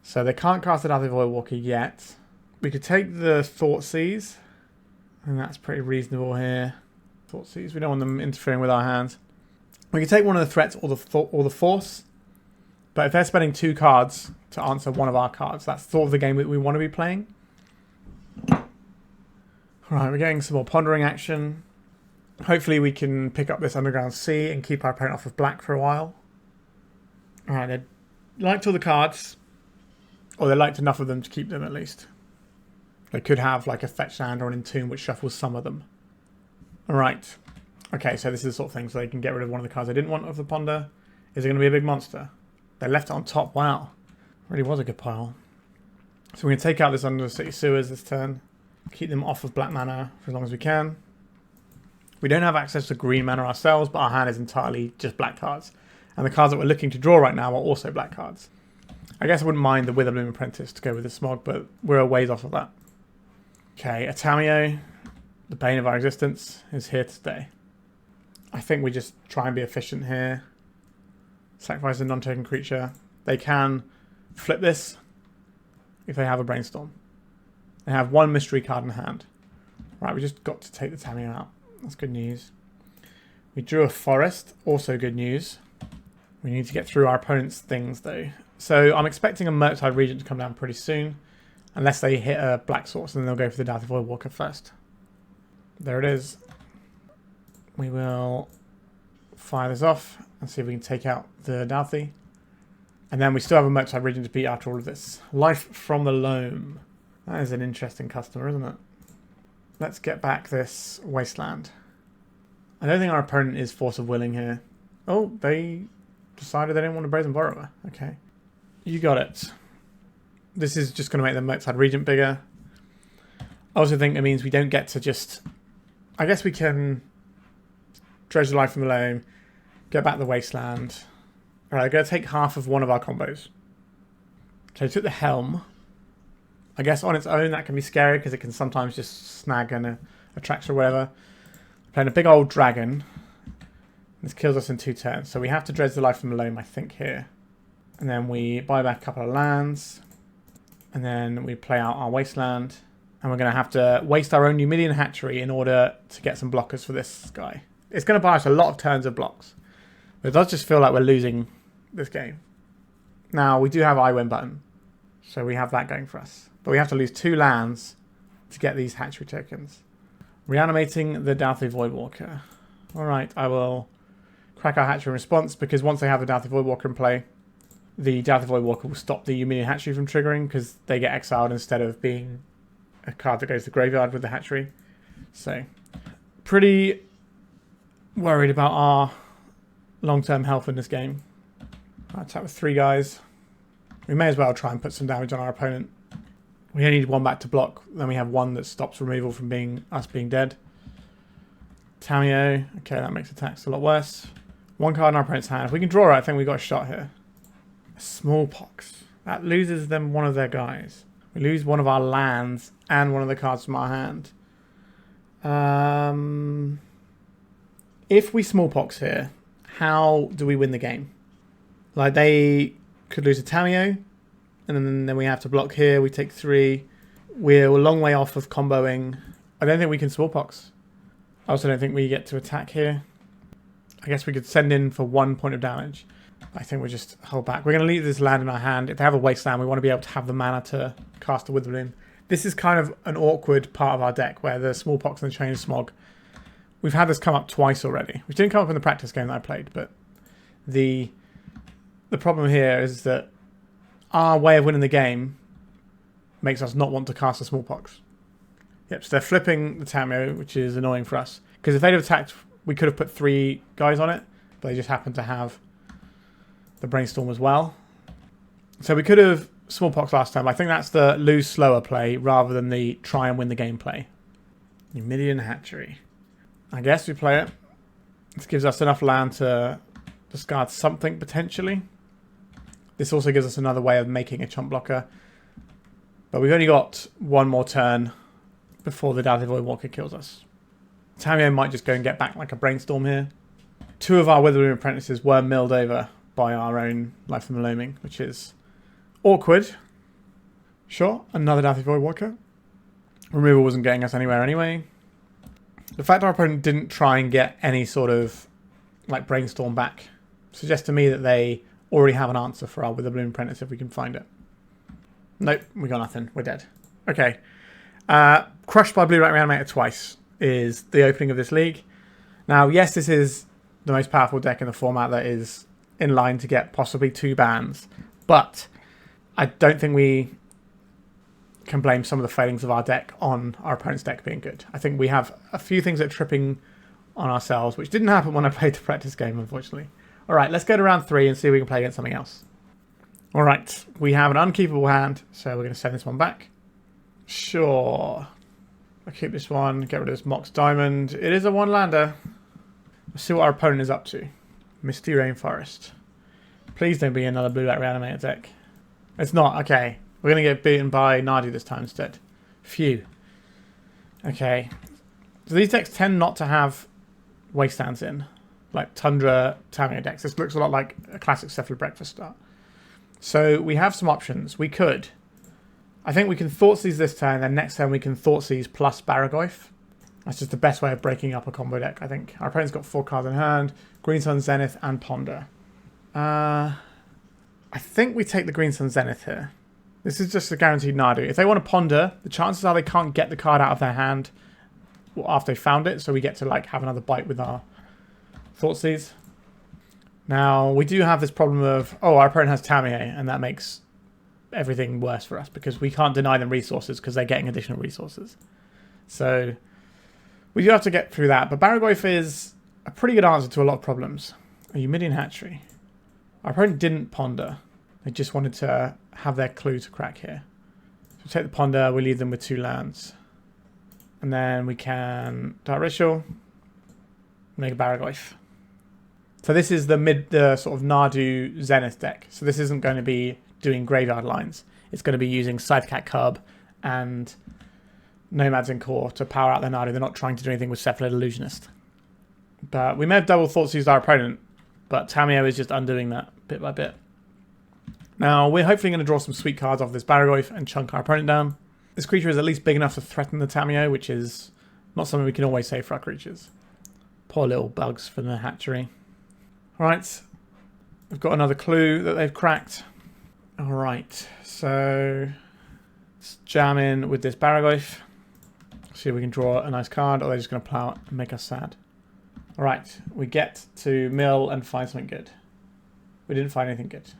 So they can't cast the Dauthi Voidwalker yet. We could take the Thoughtseize, and that's pretty reasonable here. Thoughtseize, we don't want them interfering with our hands. We could take one of the threats or the Force, but if they're spending 2 cards to answer one of our cards, that's sort of the game that we want to be playing. Alright, we're getting some more pondering action. Hopefully we can pick up this Underground Sea and keep our opponent off of black for a while. Alright, they liked all the cards. Or they liked enough of them to keep them at least. They could have like a fetch land or an entomb which shuffles some of them. Alright. Okay, so this is the sort of thing so they can get rid of one of the cards I didn't want of the Ponder. Is it going to be a big monster? They left it on top. Wow. Really was a good pile. So we're going to take out this Undercity Sewers this turn. Keep them off of black mana for as long as we can. We don't have access to green mana ourselves, but our hand is entirely just black cards. And the cards that we're looking to draw right now are also black cards. I guess I wouldn't mind the Witherbloom Apprentice to go with the Smog, but we're a ways off of that. Okay, Atamio, the bane of our existence, is here to stay. I think we just try and be efficient here. Sacrifice a non-token creature. They can flip this if they have a Brainstorm. They have one mystery card in hand. Right, we just got to take the Tamio out. That's good news. We drew a forest, also good news. We need to get through our opponent's things though. So I'm expecting a Murktide Regent to come down pretty soon. Unless they hit a black source, and then they'll go for the Dauthi Voidwalker first. There it is. We will fire this off and see if we can take out the Dauthi. And then we still have a Murktide Regent to beat after all of this. Life from the Loam. That is an interesting customer, isn't it? Let's get back this Wasteland. I don't think our opponent is Force of Willing here. Oh, they decided they didn't want a Brazen Borrower. Okay. You got it. This is just going to make the Murktide Regent bigger. I also think it means we don't get to just... I guess we can dredge the Life from the Loam, get back the Wasteland. Alright, I'm going to take half of one of our combos. So I took the Helm. I guess on its own that can be scary because it can sometimes just snag an Attraction or whatever. Playing a big old dragon. This kills us in 2 turns. So we have to dredge the Life from the Loam, I think, here. And then we buy back a couple of lands. And then we play out our Wasteland. And we're going to have to waste our own Eumidian Hatchery in order to get some blockers for this guy. It's going to buy us a lot of turns of blocks. But it does just feel like we're losing this game. Now, we do have I win button. So we have that going for us. But we have to lose 2 lands to get these hatchery tokens. Reanimating the Dauthi Voidwalker. Alright, I will crack our hatchery in response because once they have the Dauthi Voidwalker in play, the Dauthi Voidwalker will stop the Eumidian Hatchery from triggering because they get exiled instead of being a card that goes to the graveyard with the hatchery. So, pretty worried about our long-term health in this game. I attack with 3 guys. We may as well try and put some damage on our opponent. We only need 1 back to block. Then we have 1 that stops removal from us being dead. Tamio. Okay, that makes attacks a lot worse. 1 card in our opponent's hand. If we can draw it, I think we got a shot here. Smallpox. That loses them one of their guys. We lose one of our lands and one of the cards from our hand. If we Smallpox here, how do we win the game? Like, they could lose a Tamio, and then we have to block here. We take 3. We're a long way off of comboing. I don't think we can Smallpox. I also don't think we get to attack here. I guess we could send in for 1 point of damage. I think we'll just hold back. We're going to leave this land in our hand. If they have a Wasteland, we want to be able to have the mana to cast a Witherbloom. This is kind of an awkward part of our deck where the Smallpox and the Chain of Smog. We've had this come up twice already, which didn't come up in the practice game that I played, but the problem here is that our way of winning the game makes us not want to cast a Smallpox. Yep, so they're flipping the Tamio, which is annoying for us. Because if they'd have attacked, we could have put 3 guys on it, but they just happen to have the Brainstorm as well. So we could have Smallpox last time. I think that's the lose slower play rather than the try and win the game play. Eumidian Hatchery. I guess we play it. This gives us enough land to discard something potentially. This also gives us another way of making a chump blocker. But we've only got 1 more turn before the Dauthi Voidwalker kills us. Tamio might just go and get back like a Brainstorm here. 2 of our Witherbloom Apprentices were milled over by our own Life from the Loaming, which is awkward. Sure, another Dauthi Voidwalker. Removal wasn't getting us anywhere anyway. The fact our opponent didn't try and get any sort of like Brainstorm back suggests to me that they already have an answer for our Witherbloom Apprentice if we can find it. Nope, we got nothing. We're dead. Okay. Crushed by Blue-White Reanimator twice is the opening of this league. Now, yes, this is the most powerful deck in the format that is in line to get possibly 2 bans, but I don't think we can blame some of the failings of our deck on our opponent's deck being good. I think we have a few things that are tripping on ourselves, which didn't happen when I played the practice game, unfortunately. All right, let's go to round 3 and see if we can play against something else. All right, we have an unkeepable hand, so we're going to send this one back. Sure. I'll keep this one, get rid of this Mox Diamond. It is a one-lander. Let's see what our opponent is up to. Misty Rainforest. Please don't be another blue-black reanimator deck. It's not, okay. We're going to get beaten by Nadu this time instead. Phew. Okay. So these decks tend not to have Wastelands in. Like Tundra, Tamiyo decks. This looks a lot like a classic Cephalid Breakfast start. So we have some options. We could. I think we can Thoughtseize this turn, then next turn we can Thoughtseize plus Barrowgoyf. That's just the best way of breaking up a combo deck, I think. Our opponent's got 4 cards in hand. Green Sun Zenith and Ponder. I think we take the Green Sun Zenith here. This is just a guaranteed Nadu. If they want to Ponder, the chances are they can't get the card out of their hand after they found it, so we get to like have another bite with our Thoughtseize. Now, we do have this problem of, our opponent has Tamiyo, and that makes everything worse for us because we can't deny them resources because they're getting additional resources. So we do have to get through that, but Barrowgoyf is a pretty good answer to a lot of problems. A Eumidian Hatchery. Our opponent didn't Ponder. They just wanted to have their clue to crack here. So we take the Ponder, we leave them with 2 lands. And then we can Dark Ritual, make a Barrowgoyf. So this is the sort of Nadu Zenith deck. So this isn't going to be doing graveyard lines. It's going to be using Scythecat Cub and Nomads in Core to power out their Nadu. They're not trying to do anything with Cephalid Illusionist. But we may have double Thoughtseize our opponent, but Tamiyo is just undoing that bit by bit. Now, we're hopefully going to draw some sweet cards off this Barrowgoyf and chunk our opponent down. This creature is at least big enough to threaten the Tamiyo, which is not something we can always say for our creatures. Poor little bugs from the hatchery. Alright, we've got another clue that they've cracked. Alright, so let's jam in with this Barrowgoyf. See if we can draw a nice card, or they're just going to plow it and make us sad. Alright, we get to mill and find something good. We didn't find anything good.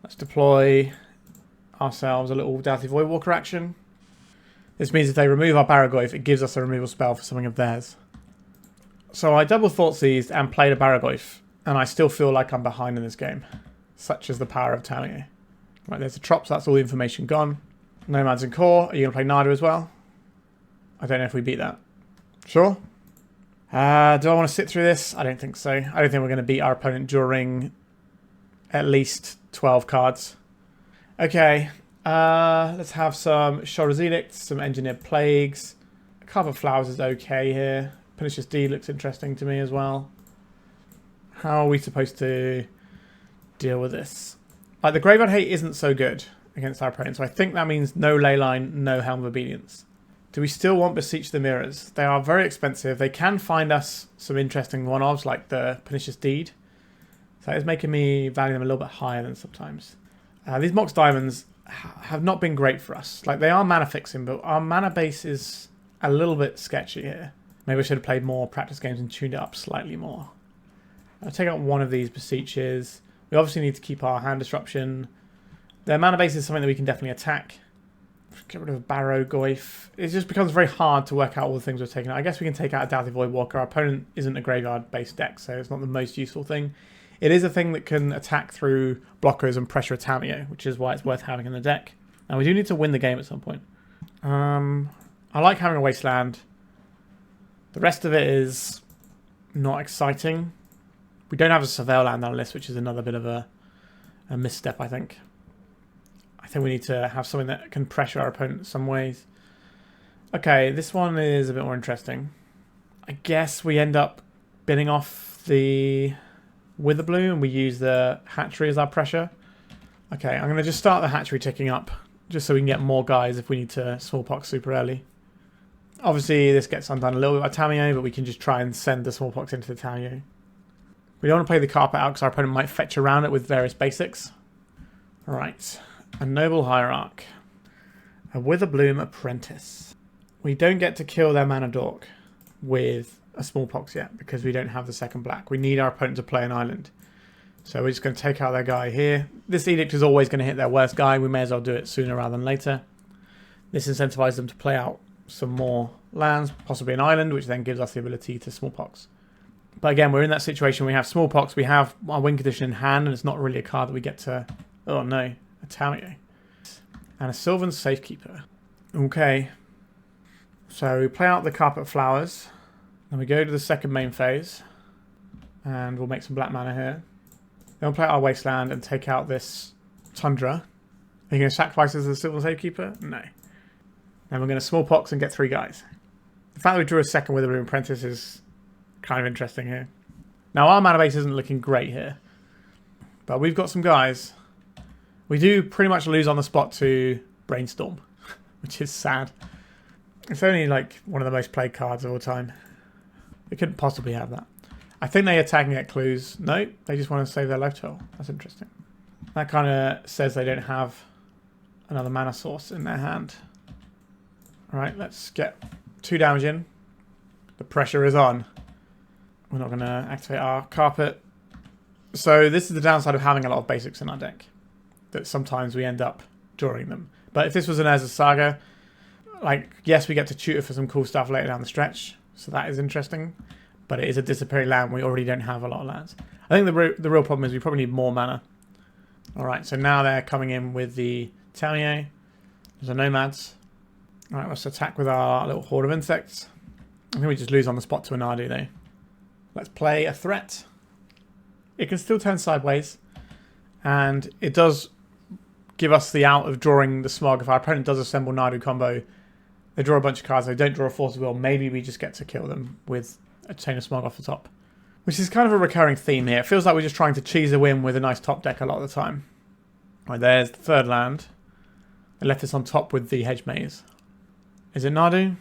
Let's deploy ourselves a little Dauthi Voidwalker action. This means if they remove our Barrowgoyf, it gives us a removal spell for something of theirs. So I double Thoughtseized and played a Barrowgoyf, and I still feel like I'm behind in this game. Such as the power of Tamiyo. Right, there's the Trop, so that's all the information gone. Nomads in Core, are you going to play Nadu as well? I don't know if we beat that. Sure? Do I want to sit through this? I don't think so. I don't think we're going to beat our opponent during at least 12 cards. Okay, let's have some Sheoldred's Edict, some Engineered Plagues. A Carve of Flowers is okay here. Pernicious Deed looks interesting to me as well. How are we supposed to deal with this? Like, the Graveyard Hate isn't so good against our opponent, so I think that means no Leyline, no Helm of Obedience. Do we still want Beseech the Mirrors? They are very expensive. They can find us some interesting one-offs, like the Pernicious Deed. So it's making me value them a little bit higher than sometimes. These Mox Diamonds have not been great for us. Like, they are mana fixing, but our mana base is a little bit sketchy here. Maybe I should have played more practice games and tuned it up slightly more. I'll take out one of these Beseeches. We obviously need to keep our hand disruption. Their mana base is something that we can definitely attack. Get rid of Barrowgoyf. It just becomes very hard to work out all the things we're taking out. I guess we can take out a Dauthi Voidwalker. Our opponent isn't a graveyard-based deck, so it's not the most useful thing. It is a thing that can attack through blockers and pressure a Tamiyo, which is why it's worth having in the deck. And we do need to win the game at some point. I like having a Wasteland. The rest of it is not exciting. We don't have a Surveil land on our list, which is another bit of a misstep, I think. I think we need to have something that can pressure our opponent in some ways. Okay, this one is a bit more interesting. I guess we end up binning off the Witherbloom and we use the Hatchery as our pressure. Okay, I'm going to just start the Hatchery ticking up, just so we can get more guys if we need to Smallpox super early. Obviously, this gets undone a little bit by Tamiyo, but we can just try and send the Smallpox into the Tamiyo. We don't want to play the carpet out because our opponent might fetch around it with various basics. Alright. A Noble Hierarch. A Witherbloom Apprentice. We don't get to kill their Mana Dork with a Smallpox yet because we don't have the second black. We need our opponent to play an island. So we're just going to take out their guy here. This Edict is always going to hit their worst guy. We may as well do it sooner rather than later. This incentivizes them to play out some more lands, possibly an island, which then gives us the ability to Smallpox. But again, we're in that situation. We have Smallpox, we have our win condition in hand, and it's not really a card that we get to... Oh no, a Talio. And a Sylvan Safekeeper. Okay. So we play out the Carpet Flowers. Then we go to the second main phase. And we'll make some black mana here. Then we'll play out our Wasteland and take out this Tundra. Are you going to sacrifice as a Sylvan Safekeeper? No. Then we're going to Smallpox and get 3 guys. The fact that we drew a second Witherbloom Apprentice is kind of interesting here. Now our mana base isn't looking great here. But we've got some guys. We do pretty much lose on the spot to Brainstorm, which is sad. It's only like one of the most played cards of all time. They couldn't possibly have that. I think they attack and get clues. No, they just want to save their life total. That's interesting. That kind of says they don't have another mana source in their hand. Alright, let's get 2 damage in. The pressure is on. We're not going to activate our carpet. So this is the downside of having a lot of basics in our deck. That sometimes we end up drawing them. But if this was an Urza Saga, like, yes, we get to tutor for some cool stuff later down the stretch. So that is interesting. But it is a disappearing land. We already don't have a lot of lands. I think the real problem is we probably need more mana. Alright, so now they're coming in with the Talio. There's the Nomads. Alright, let's attack with our little horde of insects. I think we just lose on the spot to an Nadu though. Let's play a threat. It can still turn sideways. And it does give us the out of drawing the Smog. If our opponent does assemble Nadu combo, they draw a bunch of cards, they don't draw a Force of Will, maybe we just get to kill them with a Chain of Smog off the top. Which is kind of a recurring theme here. It feels like we're just trying to cheese a win with a nice top deck a lot of the time. Right, there's the third land. They left this on top with the Hedge Maze. Is it Nadu?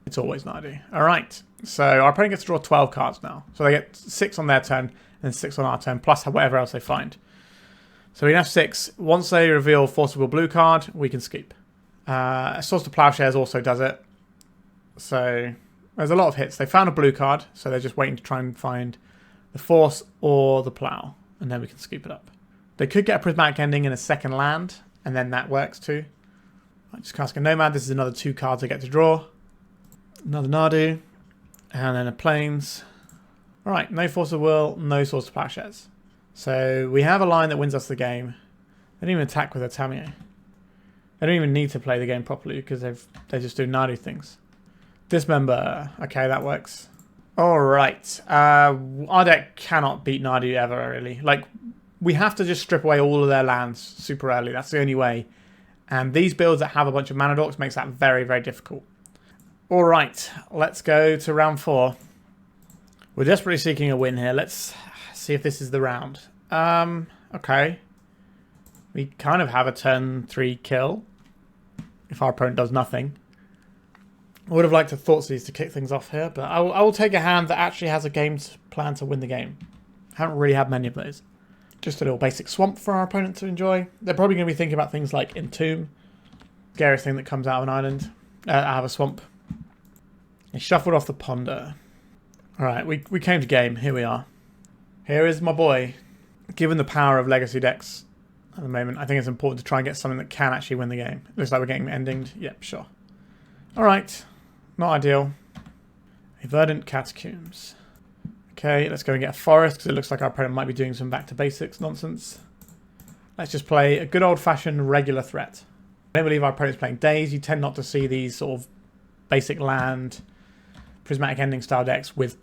It's always Nadu. Alright, so our opponent gets to draw 12 cards now. So they get 6 on their turn and 6 on our turn, plus whatever else they find. So we can have 6. Once they reveal Force of Will blue card, we can skip. Source to Plowshares also does it. So there's a lot of hits. They found a blue card, so they're just waiting to try and find the Force or the Plow, and then we can scoop it up. They could get a Prismatic Ending in a second land, and then that works too. I just cast a Nomad. This is another 2 cards I get to draw. Another Nadu, and then a Plains. Alright, no Force of Will, no Source to Plowshares. So we have a line that wins us the game. They don't even attack with a Tamiyo. They don't even need to play the game properly because they just do Nadu things. Dismember. Okay, that works. Alright. Our deck cannot beat Nadu ever, really. Like, we have to just strip away all of their lands super early. That's the only way. And these builds that have a bunch of mana dorks makes that very, very difficult. Alright, let's go to round 4. We're desperately seeking a win here. Let's see if this is the round. Okay. We kind of have a turn 3 kill. If our opponent does nothing. I would have liked a Thoughtseize to kick things off here, but I will take a hand that actually has a game plan to win the game. Haven't really had many of those. Just a little basic swamp for our opponent to enjoy. They're probably going to be thinking about things like Entomb. Scariest thing that comes out of an island. Out of a swamp. He shuffled off the Ponder. Alright, we came to game. Here we are. Here is my boy. Given the power of legacy decks at the moment, I think it's important to try and get something that can actually win the game. Looks like we're getting endinged. Yep, sure. Alright. Not ideal. A Verdant Catacombs. Okay, let's go and get a forest because it looks like our opponent might be doing some back to basics nonsense. Let's just play a good old-fashioned regular threat. I don't believe our opponent's playing Days. You tend not to see these sort of basic land, prismatic ending style decks with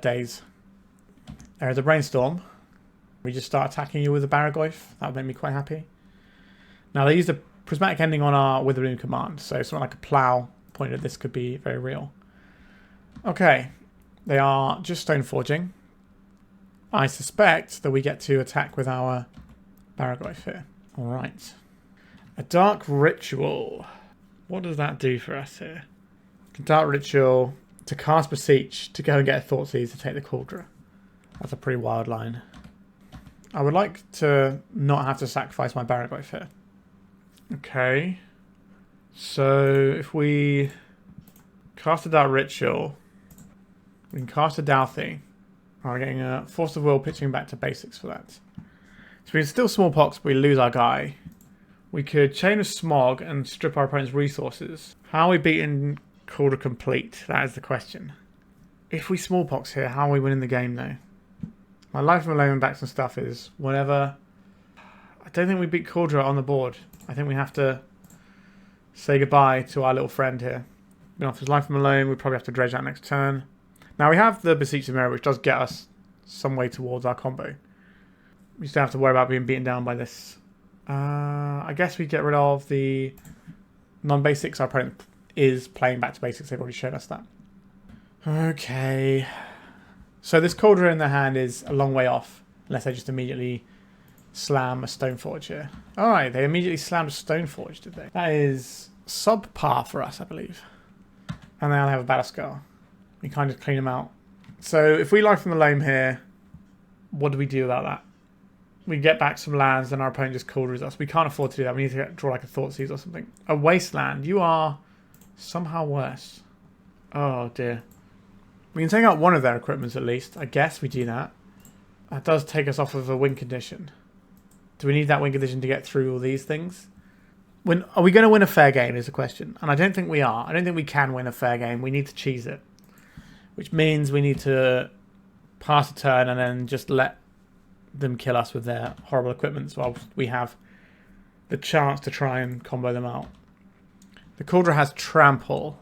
Days. There is a Brainstorm. We just start attacking you with a Barrowgoyf. That would make me quite happy. Now they used a prismatic ending on our Witherbloom command, so something like a plow pointed at this could be very real. Okay, they are just stone forging. I suspect that we get to attack with our Barrowgoyf here. Alright. A Dark Ritual. What does that do for us here? Dark Ritual to cast Beseech to go and get a Thoughtseize to take the Cauldron. That's a pretty wild line. I would like to not have to sacrifice my Barrowgoyf here. Okay. So if we cast a Dark Ritual, we can cast a Dauthi. We're getting a Force of Will pitching back to basics for that. So we can still Smallpox, but we lose our guy. We could Chain of Smog and strip our opponent's resources. How are we beating Cauldron Complete? That is the question. If we Smallpox here, how are we winning the game though? My life from Loam backs and stuff is whatever. I don't think we beat Cauldra on the board. I think we have to say goodbye to our little friend here. Been off his life from Loam, we probably have to dredge that next turn. Now we have the Beseech the Mirror, which does get us some way towards our combo. We just don't have to worry about being beaten down by this. I guess we get rid of the non-basics. Our opponent is playing back to basics. They've already shown us that. Okay. So this Cauldron in their hand is a long way off, unless they just immediately slam a Stoneforge here. Alright, they immediately slammed a Stoneforge, did they? That is subpar for us, I believe. And now they have a Batterskull. We kind of clean them out. So if we life from the Loam here, what do we do about that? We get back some lands, then our opponent just Cauldrons us. We can't afford to do that. We need to draw like a Thoughtseize or something. A Wasteland. You are somehow worse. Oh dear. We can take out one of their equipments at least. I guess we do that. That does take us off of a win condition. Do we need that win condition to get through all these things? Are we going to win a fair game is the question. And I don't think we are. I don't think we can win a fair game. We need to cheese it. Which means we need to pass a turn and then just let them kill us with their horrible equipment while we have the chance to try and combo them out. The Cauldron has Trample,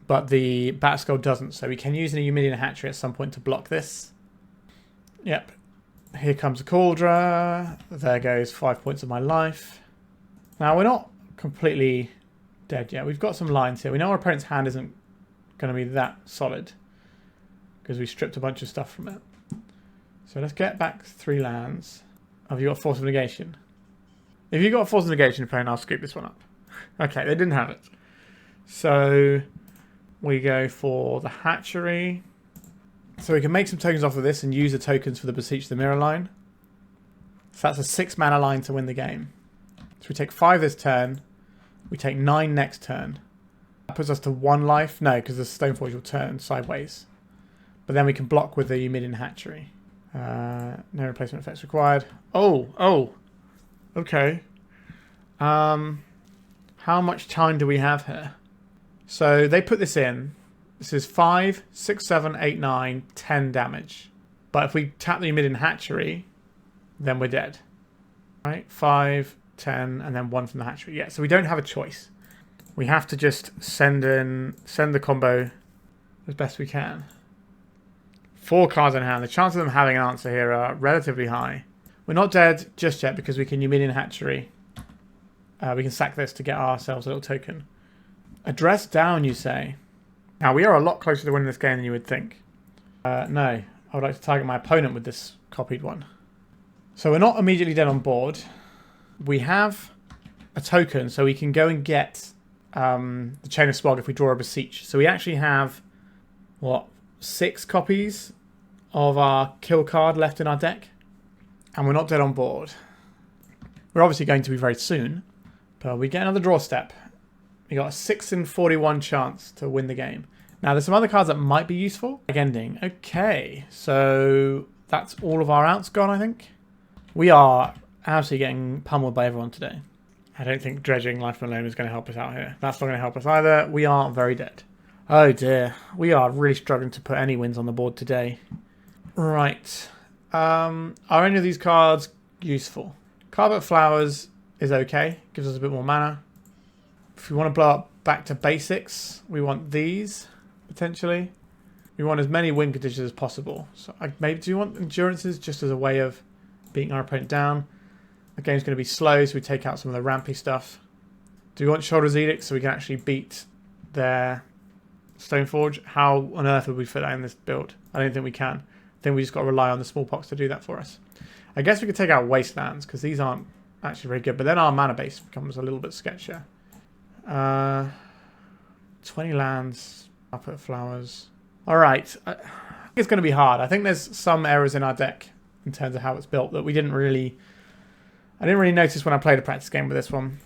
but the Batterskull doesn't, so we can use an Eumidian Hatchery at some point to block this. Yep. Here comes the Cauldron. There goes 5 points of my life. Now, we're not completely dead yet. We've got some lines here. We know our opponent's hand isn't going to be that solid because we stripped a bunch of stuff from it. So let's get back 3 lands. Have you got Force of Negation? If you got Force of Negation, opponent, I'll scoop this one up. Okay, they didn't have it. So we go for the Hatchery. So we can make some tokens off of this and use the tokens for the Beseech the Mirror line. So that's a 6 mana line to win the game. So we take 5 this turn. We take 9 next turn. That puts us to 1 life. No, because the Stoneforge will turn sideways. But then we can block with the Eumidian Hatchery. No replacement effects required. Oh. Okay. How much time do we have here? So they put this in. This is 5, 6, 7, 8, 9, 10 damage. But if we tap the Eumidian Hatchery, then we're dead. Right? 5, 10, and then 1 from the Hatchery. Yeah, so we don't have a choice. We have to just send the combo as best we can. 4 cards in hand. The chance of them having an answer here are relatively high. We're not dead just yet because we can Eumidian Hatchery. We can sack this to get ourselves a little token. Address down, you say? Now, we are a lot closer to winning this game than you would think. No, I would like to target my opponent with this copied one. So we're not immediately dead on board. We have a token, so we can go and get the Chain of Smog if we draw a Beseech. So we actually have, what, 6 copies of our kill card left in our deck. And we're not dead on board. We're obviously going to be very soon, but we get another draw step. We got a 6 in 41 chance to win the game. Now, there's some other cards that might be useful. Like ending. Okay, so that's all of our outs gone, I think. We are absolutely getting pummeled by everyone today. I don't think dredging Life Alone is going to help us out here. That's not going to help us either. We are very dead. Oh dear. We are really struggling to put any wins on the board today. Right. Are any of these cards useful? Carpet Flowers is okay. Gives us a bit more mana. If we want to blow up back to basics, we want these, potentially. We want as many win conditions as possible. So maybe do you want endurances just as a way of beating our opponent down? The game's going to be slow, so we take out some of the rampy stuff. Do we want Sheoldred's Edict so we can actually beat their Stoneforge? How on earth would we fit that in this build? I don't think we can. I think we just got to rely on the Smallpox to do that for us. I guess we could take out Wastelands, because these aren't actually very good. But then our mana base becomes a little bit sketchier. 20 lands, Carpet Flowers. Alright, it's going to be hard. I think there's some errors in our deck in terms of how it's built that I didn't really notice when I played a practice game with this one.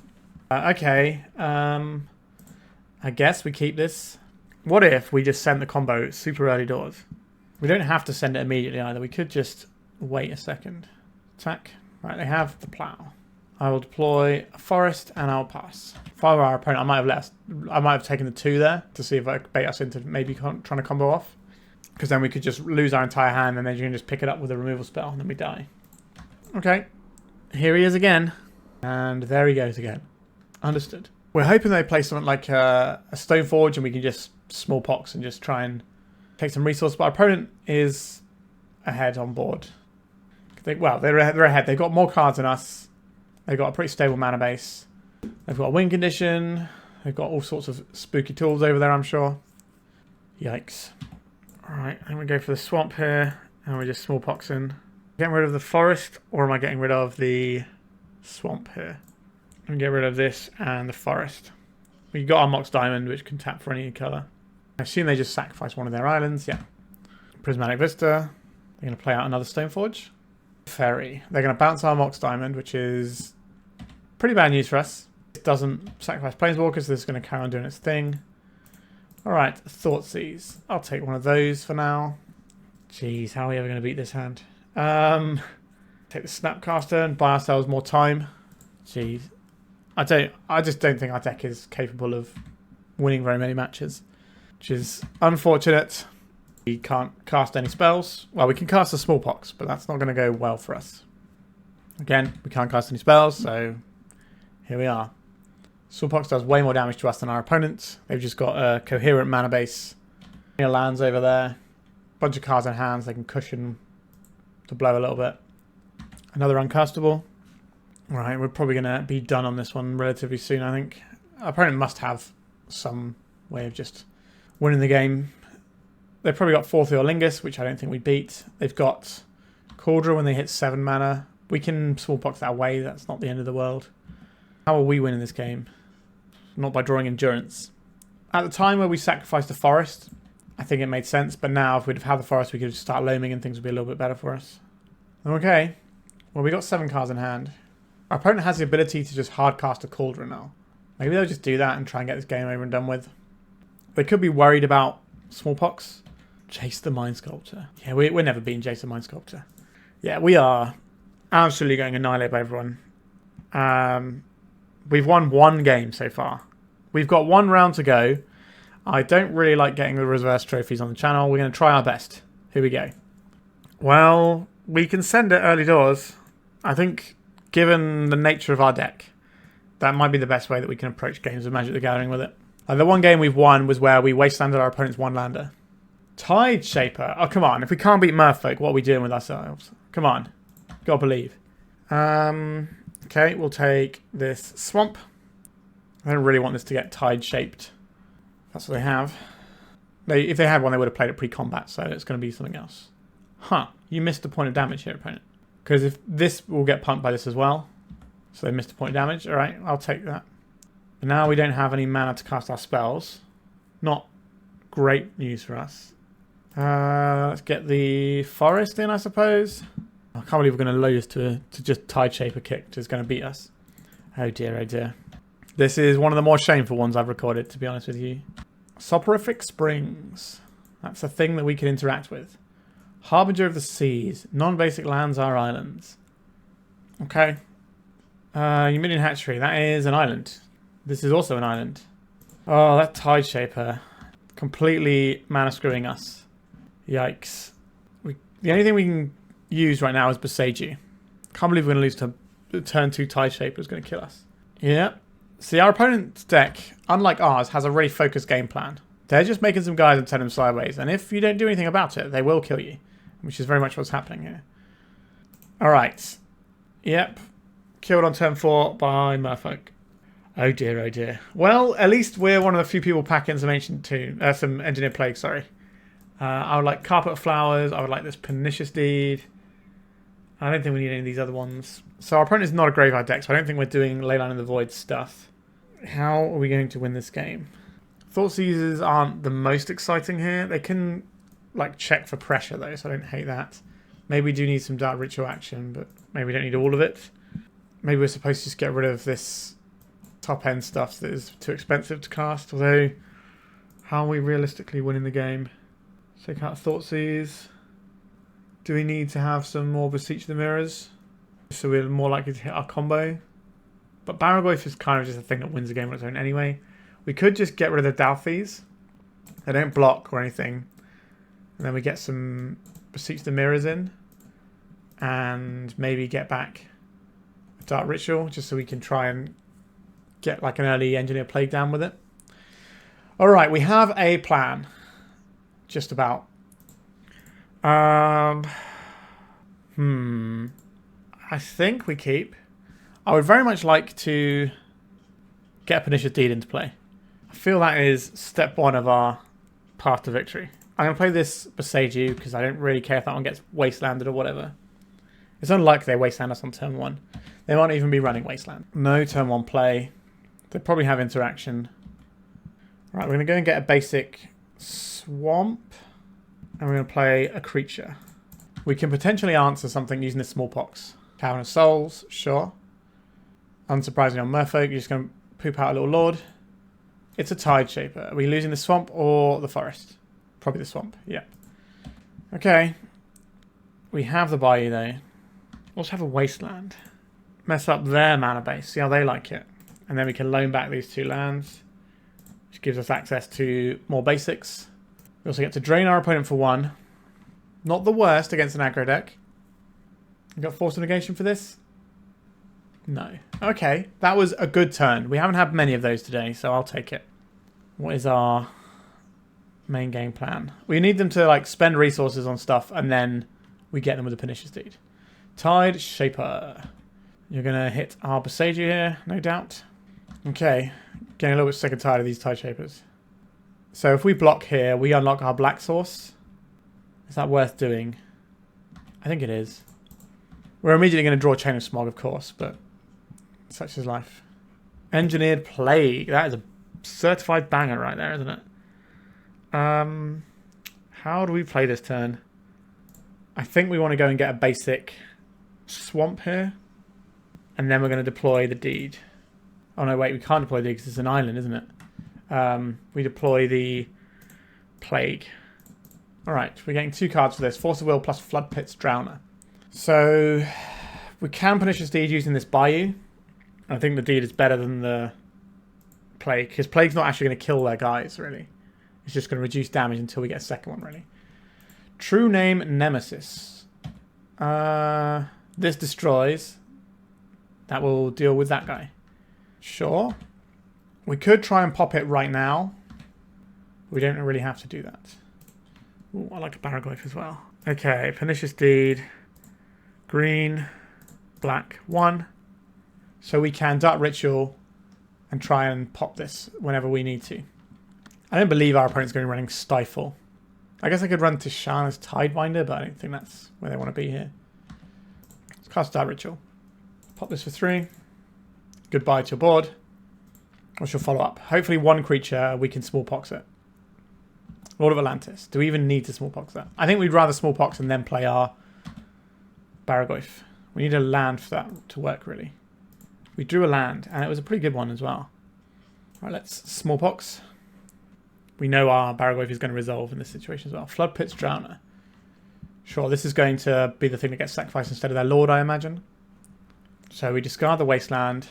Okay, I guess we keep this. What if we just sent the combo super early doors? We don't have to send it immediately either. We could just wait a second. Attack. Right, they have the plow. I will deploy a forest and I'll pass. If I were our opponent, I might have taken the 2 there to see if I could bait us into maybe trying to combo off. Because then we could just lose our entire hand and then you can just pick it up with a removal spell and then we die. Okay. Here he is again. And there he goes again. Understood. We're hoping they play something like a Stoneforge and we can just Smallpox and just try and take some resource. But our opponent is ahead on board. They're ahead. They've got more cards than us. They've got a pretty stable mana base. They've got a win condition. They've got all sorts of spooky tools over there, I'm sure. Yikes. Alright, I'm going to go for the swamp here. And we're just Smallpoxing. Getting rid of the forest, or am I getting rid of the swamp here? I'm going to get rid of this and the forest. We got our Mox Diamond, which can tap for any colour. I assume they just sacrifice one of their islands. Yeah. Prismatic Vista. They're going to play out another Stoneforge. Ferry. They're going to bounce our Mox Diamond, which is pretty bad news for us. It doesn't sacrifice Planeswalkers, so this is going to carry on doing its thing. Alright, Thoughtseize. I'll take one of those for now. Jeez, how are we ever going to beat this hand? Take the Snapcaster and buy ourselves more time. Jeez. I just don't think our deck is capable of winning very many matches. Which is unfortunate. We can't cast any spells. Well, we can cast a Smallpox, but that's not going to go well for us. Again, we can't cast any spells, so here we are. Smallpox does way more damage to us than our opponents. They've just got a coherent mana base. Lands over there. Bunch of cards in hands. They can cushion the blow a little bit. Another uncastable. Right, we're probably going to be done on this one relatively soon, I think. Our opponent must have some way of just winning the game. They've probably got Fourth Lingus, which I don't think we beat. They've got Cauldron when they hit 7 mana. We can Smallpox that away. That's not the end of the world. How will we win in this game? Not by drawing Endurance. At the time where we sacrificed the forest, I think it made sense. But now, if we'd have had the forest, we could just start loaming and things would be a little bit better for us. Okay. Well, we got 7 cards in hand. Our opponent has the ability to just hard cast a Cauldron now. Maybe they'll just do that and try and get this game over and done with. They could be worried about Smallpox. Chase the Mind Sculptor. Yeah, we're never beating Chase the Mind Sculptor. Yeah, we are absolutely going to annihilate everyone. We've won 1 game so far. We've got 1 round to go. I don't really like getting the reverse trophies on the channel. We're going to try our best. Here we go. Well, we can send it early doors. I think, given the nature of our deck, that might be the best way that we can approach games of Magic the Gathering with it. The one game we've won was where we wastelanded our opponent's 1-lander. Tide Shaper. Oh, come on. If we can't beat Merfolk, what are we doing with ourselves? Come on. Gotta believe. Okay, we'll take this Swamp. I don't really want this to get Tide-shaped. That's what they have. If they had one, they would have played it pre-combat, so it's going to be something else. Huh. You missed a point of damage here, opponent. Because if this will get pumped by this as well. So they missed a point of damage. Alright, I'll take that. But now we don't have any mana to cast our spells. Not great news for us. Let's get the forest in, I suppose. I can't believe we're going to lose to just Tide Shaper kick, which is going to beat us. Oh dear, oh dear. This is one of the more shameful ones I've recorded, to be honest with you. Soporific Springs. That's a thing that we can interact with. Harbinger of the Seas. Non-basic lands are islands. Okay. Eumidian Hatchery. That is an island. This is also an island. Oh, that Tide Shaper. Completely mana screwing us. Yikes. The only thing we can use right now is Boseiju. Can't believe we're going to lose to turn 2 Tide Shaper. It's going to kill us. Yeah. See, our opponent's deck, unlike ours, has a really focused game plan. They're just making some guys and turning them sideways. And if you don't do anything about it, they will kill you. Which is very much what's happening here. Alright. Yep. Killed on turn 4 by Merfolk. Oh dear, oh dear. Well, at least we're one of the few people packing some some Engineered Plague, sorry. I would like Carpet of Flowers. I would like this Pernicious Deed. I don't think we need any of these other ones. So our opponent is not a graveyard deck, so I don't think we're doing Leyline in the Void stuff. How are we going to win this game? Thoughtseizes aren't the most exciting here. They can like check for pressure though, so I don't hate that. Maybe we do need some Dark Ritual action, but maybe we don't need all of it. Maybe we're supposed to just get rid of this top end stuff that is too expensive to cast. Although, how are we realistically winning the game? Take out Thoughtseize. Do we need to have some more Beseech the Mirrors? So we're more likely to hit our combo. But Barrowgoyf is kind of just a thing that wins the game on its own anyway. We could just get rid of the Dauthis. They don't block or anything. And then we get some Beseech the Mirrors in. And maybe get back a Dark Ritual, just so we can try and get like an early Engineer Plague down with it. Alright, we have a plan. Just about. I think we keep. I would very much like to get a Pernicious Deed into play. I feel that is step one of our path to victory. I'm going to play this Boseiju because I don't really care if that one gets Wastelanded or whatever. It's unlikely they Wasteland us on turn 1. They might even be running Wasteland. No turn 1 play. They probably have interaction. Right, we're going to go and get a basic Swamp. And we're going to play a creature. We can potentially answer something using this Smallpox. Cavern of Souls, sure. Unsurprisingly on Merfolk, you're just going to poop out a little Lord. It's a Tide Shaper. Are we losing the Swamp or the Forest? Probably the Swamp, yeah. Okay. We have the Bayou though. Let's have a Wasteland. Mess up their mana base, see how they like it. And then we can loan back these 2 lands, which gives us access to more basics. We also get to drain our opponent for 1. Not the worst against an aggro deck. You got Force of Negation for this? No. Okay, that was a good turn. We haven't had many of those today, so I'll take it. What is our main game plan? We need them to like spend resources on stuff, and then we get them with a Pernicious Deed. Tide Shaper. You're going to hit our Boseiju here, no doubt. Okay, getting a little bit sick and tired of these Tide Shapers. So if we block here, we unlock our black source. Is that worth doing? I think it is. We're immediately going to draw Chain of Smog, of course, but such is life. Engineered Plague. That is a certified banger right there, isn't it? How do we play this turn? I think we want to go and get a basic Swamp here. And then we're going to deploy the Deed. Oh no, wait, we can't deploy the Deed because it's an island, isn't it? We deploy the Plague. Alright, we're getting 2 cards for this. Force of Will plus Flood Pit's Drowner. So, we can Pernicious Deed using this Bayou. I think the Deed is better than the Plague, because Plague's not actually going to kill their guys, really. It's just going to reduce damage until we get a second one, really. True Name Nemesis. This destroys. That will deal with that guy. Sure. We could try and pop it right now. We don't really have to do that. Ooh, I like a Barrowgoyf as well. Okay, Pernicious Deed. Green. Black. 1. So we can Dark Ritual and try and pop this whenever we need to. I don't believe our opponent's going to be running Stifle. I guess I could run Tishana's Tidebinder, but I don't think that's where they want to be here. Let's cast Dark Ritual. Pop this for 3. Goodbye to your board. What's your follow-up? Hopefully 1 creature we can Smallpox it. Lord of Atlantis. Do we even need to Smallpox that? I think we'd rather Smallpox and then play our Barrowgoyf. We need a land for that to work, really. We drew a land, and it was a pretty good one as well. Alright, let's Smallpox. We know our Barrowgoyf is going to resolve in this situation as well. Flood Pit's Drowner. Sure, this is going to be the thing that gets sacrificed instead of their Lord, I imagine. So we discard the Wasteland.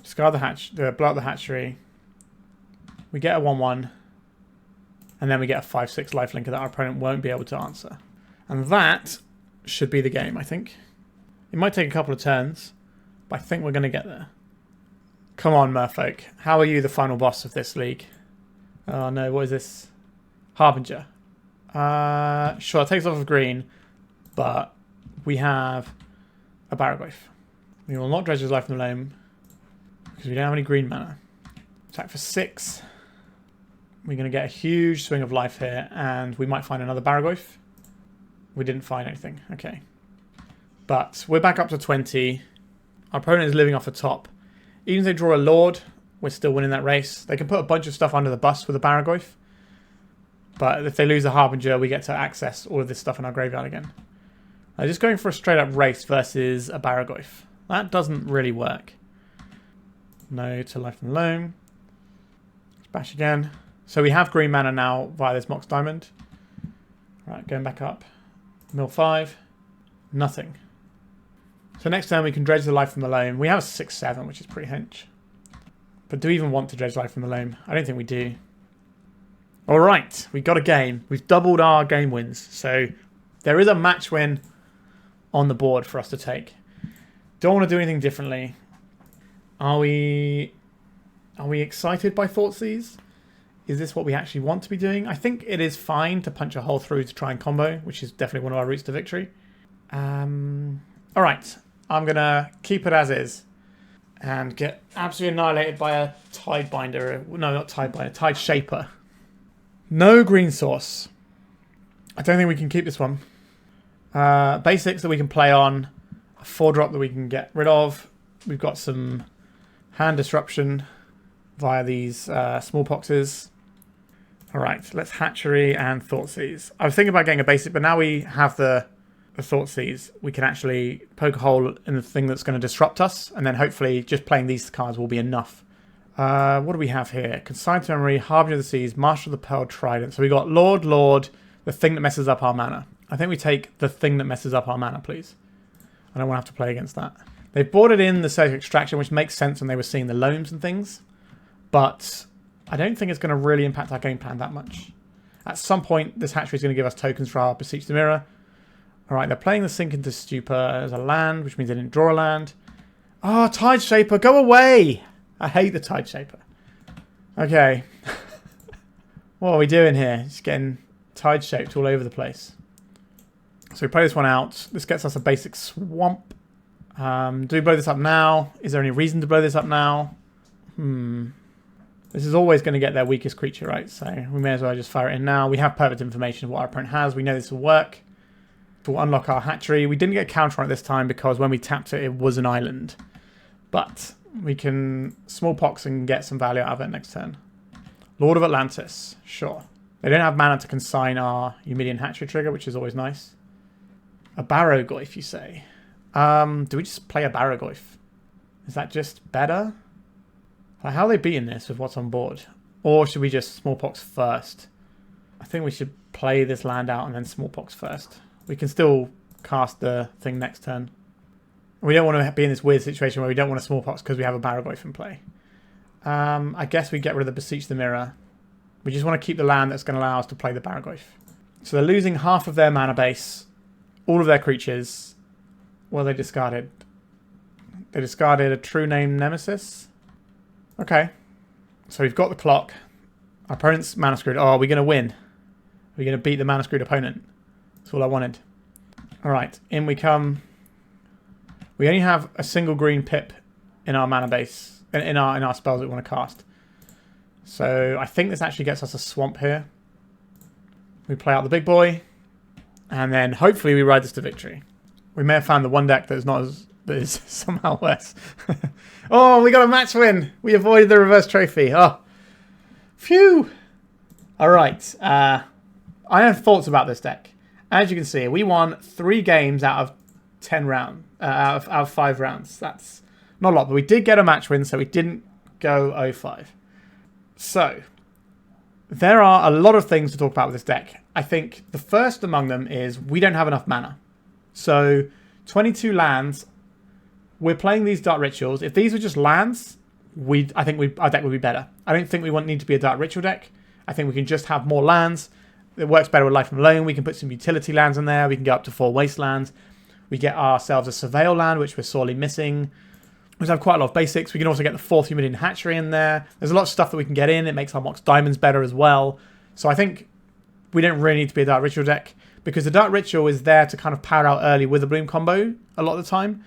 Discard the blow up the Hatchery. We get a 1/1. And then we get a 5/6 lifelinker that our opponent won't be able to answer. And that should be the game, I think. It might take a couple of turns, but I think we're going to get there. Come on, Merfolk. How are you the final boss of this league? Oh no, what is this? Harbinger. Sure, it takes off of green, but we have a Barrowgoyf. We will not dredge his life from the Loam because we don't have any green mana. Attack for 6. We're going to get a huge swing of life here, and we might find another Barrowgoyf. We didn't find anything. Okay. But we're back up to 20. Our opponent is living off the top. Even if they draw a Lord, we're still winning that race. They can put a bunch of stuff under the bus with a Barrowgoyf. But if they lose the Harbinger, we get to access all of this stuff in our graveyard again. Just going for a straight up race versus a Barrowgoyf. That doesn't really work. No to life and Loam. Let's bash again. So we have green mana now via this Mox Diamond. Right, going back up. Mill 5. Nothing. So next turn we can dredge the life from the Loam. We have a 6/7, which is pretty hench. But do we even want to dredge life from the Loam? I don't think we do. All right, we got a game. We've doubled our game wins. So there is a match win on the board for us to take. Don't want to do anything differently. Are we excited by Thoughtreize? Is this what we actually want to be doing? I think it is fine to punch a hole through to try and combo, which is definitely one of our routes to victory. All right, I'm going to keep it as is and get absolutely annihilated by a Tide Binder. No, not Tide Binder, Tide Shaper. No green source. I don't think we can keep this one. Basics that we can play on. A 4-drop that we can get rid of. We've got some hand disruption via these Smallpoxes. Alright, let's Hatchery and Thoughtseize. I was thinking about getting a basic, but now we have the Thoughtseize, we can actually poke a hole in the thing that's going to disrupt us, and then hopefully just playing these cards will be enough. What do we have here? Consigned to Memory, Harbinger of the Seas, Master of the Pearl Trident. So we got Lord, the thing that messes up our mana. I think we take the thing that messes up our mana, please. I don't want to have to play against that. They've boarded in the Surgical Extraction, which makes sense when they were seeing the Loams and things. But I don't think it's going to really impact our game plan that much. At some point, this hatchery is going to give us tokens for our Beseech the Mirror. Alright, they're playing the Sink into Stupor as a land, which means they didn't draw a land. Oh, Tide Shaper, go away! I hate the Tide Shaper. Okay. What are we doing here? Just getting Tide Shaped all over the place. So we play this one out. This gets us a basic Swamp. Do we blow this up now? Is there any reason to blow this up now? This is always going to get their weakest creature, right? So we may as well just fire it in now. We have perfect information of what our opponent has. We know this will work. We'll unlock our hatchery. We didn't get a counter on it this time because when we tapped it, it was an island. But we can Smallpox and get some value out of it next turn. Lord of Atlantis. Sure. They don't have mana to consign our Eumidian Hatchery trigger, which is always nice. A Barrowgoyf, you say? Do we just play a Barrowgoyf? Is that just better? Like, how are they beating this with what's on board? Or should we just Smallpox first? I think we should play this land out and then Smallpox first. We can still cast the thing next turn. We don't want to be in this weird situation where we don't want a Smallpox because we have a Barrowgoyf in play. I guess we get rid of the Beseech the Mirror. We just want to keep the land that's going to allow us to play the Barrowgoyf. So they're losing half of their mana base. All of their creatures. Well, they discarded. They discarded a True Name Nemesis. Okay. So we've got the clock. Our opponent's mana screwed. Oh, are we going to win? Are we going to beat the mana screwed opponent? That's all I wanted. Alright, in we come. We only have a single green pip in our mana base. In our spells that we want to cast. So I think this actually gets us a swamp here. We play out the big boy. And then hopefully we ride this to victory. We may have found the one deck that is not as... that is somehow worse. Oh, we got a match win! We avoided the reverse trophy. Oh. Phew! Alright. I have thoughts about this deck. As you can see, we won 3 games out of 10 rounds. Out of 5 rounds. That's not a lot, but we did get a match win, so we didn't go 0-5. So, there are a lot of things to talk about with this deck. I think the first among them is we don't have enough mana. So, 22 lands. We're playing these Dark Rituals. If these were just lands, I think our deck would be better. I don't think we need to be a Dark Ritual deck. I think we can just have more lands. It works better with Life from Loam. We can put some utility lands in there. We can go up to 4 Wastelands. We get ourselves a Surveil land, which we're sorely missing. We have quite a lot of basics. We can also get the 4th Eumidian Hatchery in there. There's a lot of stuff that we can get in. It makes our Mox Diamonds better as well. So I think we don't really need to be a Dark Ritual deck because the Dark Ritual is there to kind of power out early Witherbloom combo a lot of the time.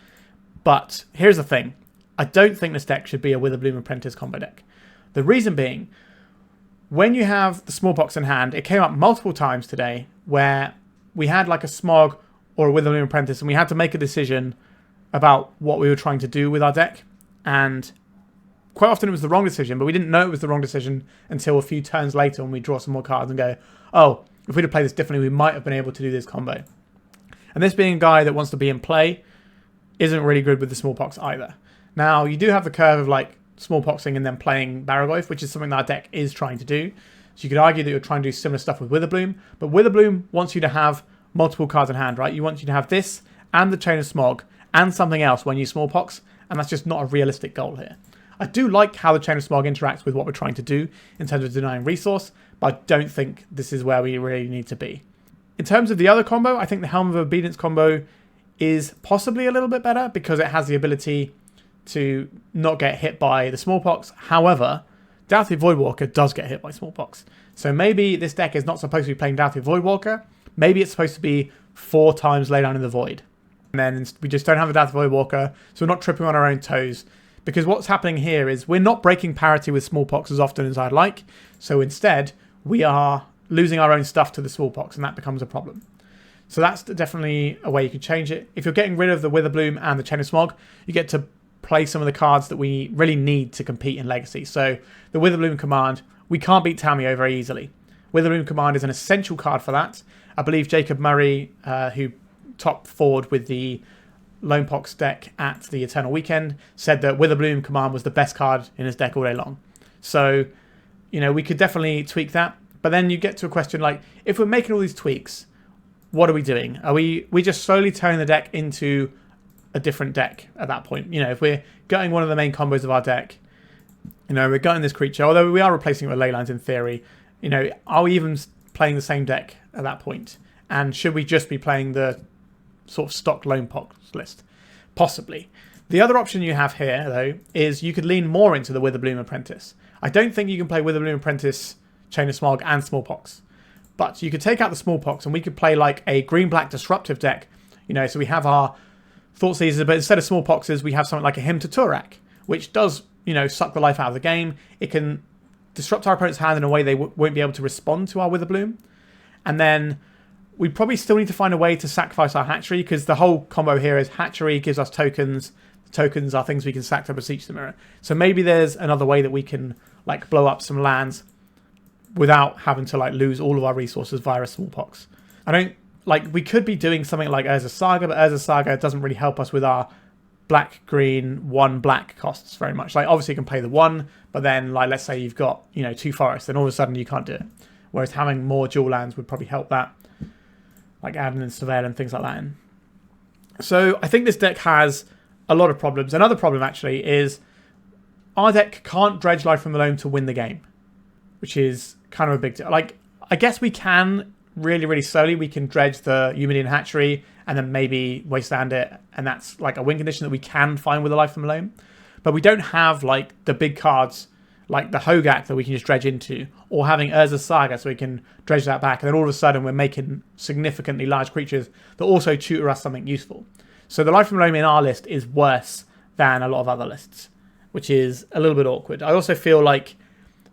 But here's the thing. I don't think this deck should be a Witherbloom Apprentice combo deck. The reason being, when you have the Smallpox in hand, it came up multiple times today where we had like a Smog or a Witherbloom Apprentice and we had to make a decision about what we were trying to do with our deck. And quite often it was the wrong decision, but we didn't know it was the wrong decision until a few turns later when we draw some more cards and go, oh, if we'd have played this differently, we might have been able to do this combo. And this being a guy that wants to be in play isn't really good with the Smallpox either. Now, you do have the curve of like Smallpoxing and then playing Barrowgoyf, which is something that our deck is trying to do. So you could argue that you're trying to do similar stuff with Witherbloom, but Witherbloom wants you to have multiple cards in hand, right? You want you to have this and the Chain of Smog and something else when you Smallpox, and that's just not a realistic goal here. I do like how the Chain of Smog interacts with what we're trying to do in terms of denying resource, but I don't think this is where we really need to be. In terms of the other combo, I think the Helm of Obedience combo is possibly a little bit better because it has the ability to not get hit by the Smallpox. However, Dauthi Voidwalker does get hit by Smallpox. So maybe this deck is not supposed to be playing Dauthi Voidwalker. Maybe it's supposed to be 4 times Leyline in the Void. And then we just don't have a Dauthi Voidwalker, so we're not tripping on our own toes. Because what's happening here is we're not breaking parity with Smallpox as often as I'd like. So instead, we are losing our own stuff to the Smallpox, and that becomes a problem. So that's definitely a way you can change it. If you're getting rid of the Witherbloom and the Chain of Smog, you get to play some of the cards that we really need to compete in Legacy. So the Witherbloom command, we can't beat Tamiyo very easily. Witherbloom command is an essential card for that. I believe Jacob Murray, who top forward with the Loam Pox deck at the Eternal Weekend, said that Witherbloom command was the best card in his deck all day long. So, you know, we could definitely tweak that. But then you get to a question like, if we're making all these tweaks, what are we doing? Are we just slowly turning the deck into a different deck at that point? You know, if we're gutting one of the main combos of our deck, you know, we're gutting this creature, although we are replacing it with Leylines in theory, you know, are we even playing the same deck at that point? And should we just be playing the sort of stock Loam Pox list? Possibly. The other option you have here, though, is you could lean more into the Witherbloom Apprentice. I don't think you can play Witherbloom Apprentice, Chain of Smog, and Smallpox. But you could take out the Smallpox and we could play like a green-black disruptive deck. You know, so we have our Thoughtseizes, but instead of Smallpoxes, we have something like a Hymn to Turak, which does, you know, suck the life out of the game. It can disrupt our opponent's hand in a way they won't be able to respond to our Witherbloom. And then we probably still need to find a way to sacrifice our Hatchery, because the whole combo here is Hatchery gives us tokens. Tokens are things we can sack to Beseech the Mirror. So maybe there's another way that we can like blow up some lands without having to like lose all of our resources via a Smallpox. I don't like, we could be doing something like Urza Saga, but Urza Saga doesn't really help us with our black-green 1 black costs very much. Like obviously you can play the 1, but then like let's say you've got, you know, 2 forests, then all of a sudden you can't do it. Whereas having more dual lands would probably help that. Like adding in Surveil and things like that in. So I think this deck has a lot of problems. Another problem actually is our deck can't dredge Life from the Loam to win the game, which is kind of a big deal. Like, I guess we can really slowly. We can dredge the Eumidian Hatchery and then maybe Wasteland it, and that's like a win condition that we can find with a Life from the Loam. But we don't have like the big cards like the Hogak that we can just dredge into, or having Urza Saga so we can dredge that back, and then all of a sudden we're making significantly large creatures that also tutor us something useful. So the Life from Loam in our list is worse than a lot of other lists, which is a little bit awkward. I also feel like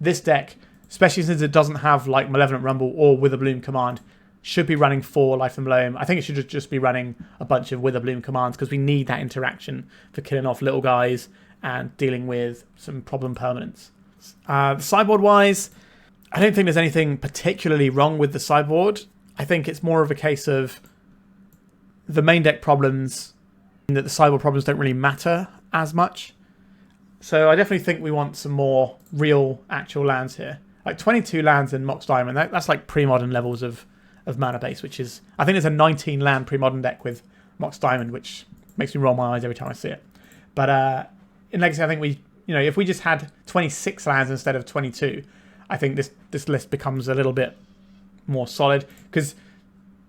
this deck, especially since it doesn't have like Malevolent Rumble or Witherbloom command, should be running 4 Life from Loam. I think it should just be running a bunch of Witherbloom commands because we need that interaction for killing off little guys and dealing with some problem permanents. Sideboard wise, I don't think there's anything particularly wrong with the sideboard. I think it's more of a case of the main deck problems, that the sideboard problems don't really matter as much. So I definitely think we want some more real actual lands here. Like 22 lands in Mox Diamond, that's like pre-modern levels of mana base, which is, I think there's a 19 land pre-modern deck with Mox Diamond, which makes me roll my eyes every time I see it. But in Legacy, I think we, you know, if we just had 26 lands instead of 22, I think this list becomes a little bit more solid, because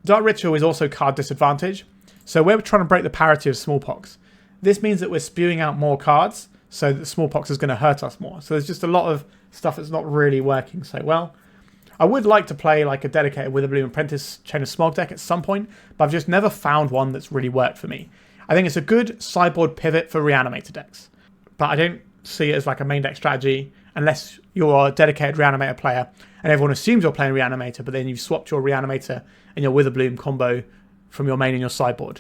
Dark Ritual is also card disadvantage. So we're trying to break the parity of Smallpox. This means that we're spewing out more cards, so that Smallpox is going to hurt us more. So there's just a lot of stuff that's not really working so well. I would like to play like a dedicated Witherbloom Apprentice Chain of Smog deck at some point, but I've just never found one that's really worked for me. I think it's a good sideboard pivot for Reanimator decks, but I don't see it as like a main deck strategy unless you're a dedicated Reanimator player and everyone assumes you're playing Reanimator, but then you've swapped your Reanimator and your Witherbloom combo from your main and your sideboard.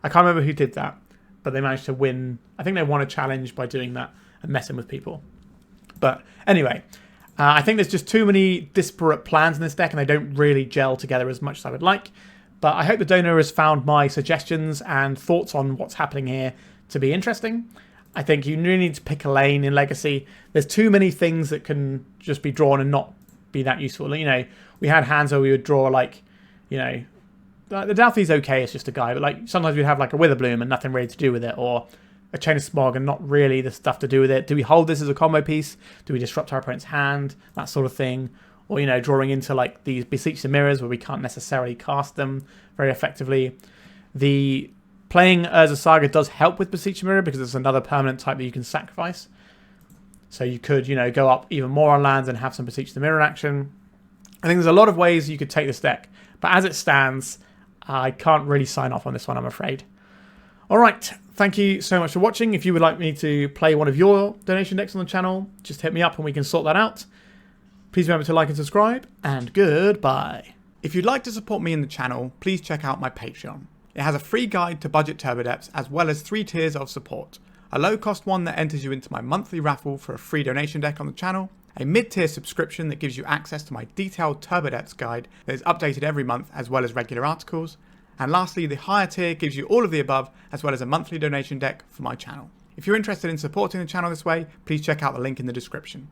I can't remember who did that, but they managed to win. I think they won a challenge by doing that and messing with people. But anyway, I think there's just too many disparate plans in this deck and they don't really gel together as much as I would like. But I hope the donor has found my suggestions and thoughts on what's happening here to be interesting. I think you really need to pick a lane in Legacy. There's too many things that can just be drawn and not be that useful. You know, we had hands where we would draw like, you know, the Dauthi's okay, it's just a guy, but like sometimes we'd have like a Witherbloom and nothing really to do with it, or a Chain of Smog and not really the stuff to do with it. Do we hold this as a combo piece? Do we disrupt our opponent's hand? That sort of thing. or, drawing into like these Beseech the Mirrors where we can't necessarily cast them very effectively. The playing Urza Saga does help with Beseech the Mirror because it's another permanent type that you can sacrifice. So you could, go up even more on lands and have some Beseech the Mirror action. I think there's a lot of ways you could take this deck, but as it stands, I can't really sign off on this one, I'm afraid. All right, thank you so much for watching. If you would like me to play one of your donation decks on the channel, just hit me up and we can sort that out. Please remember to like and subscribe, and goodbye. If you'd like to support me in the channel, please check out my Patreon. It has a free guide to budget turbo depths as well as 3 tiers of support. A low-cost one that enters you into my monthly raffle for a free donation deck on the channel, a mid-tier subscription that gives you access to my detailed turbo depths guide that is updated every month as well as regular articles, and lastly, the higher tier gives you all of the above as well as a monthly donation deck for my channel. If you're interested in supporting the channel this way, please check out the link in the description.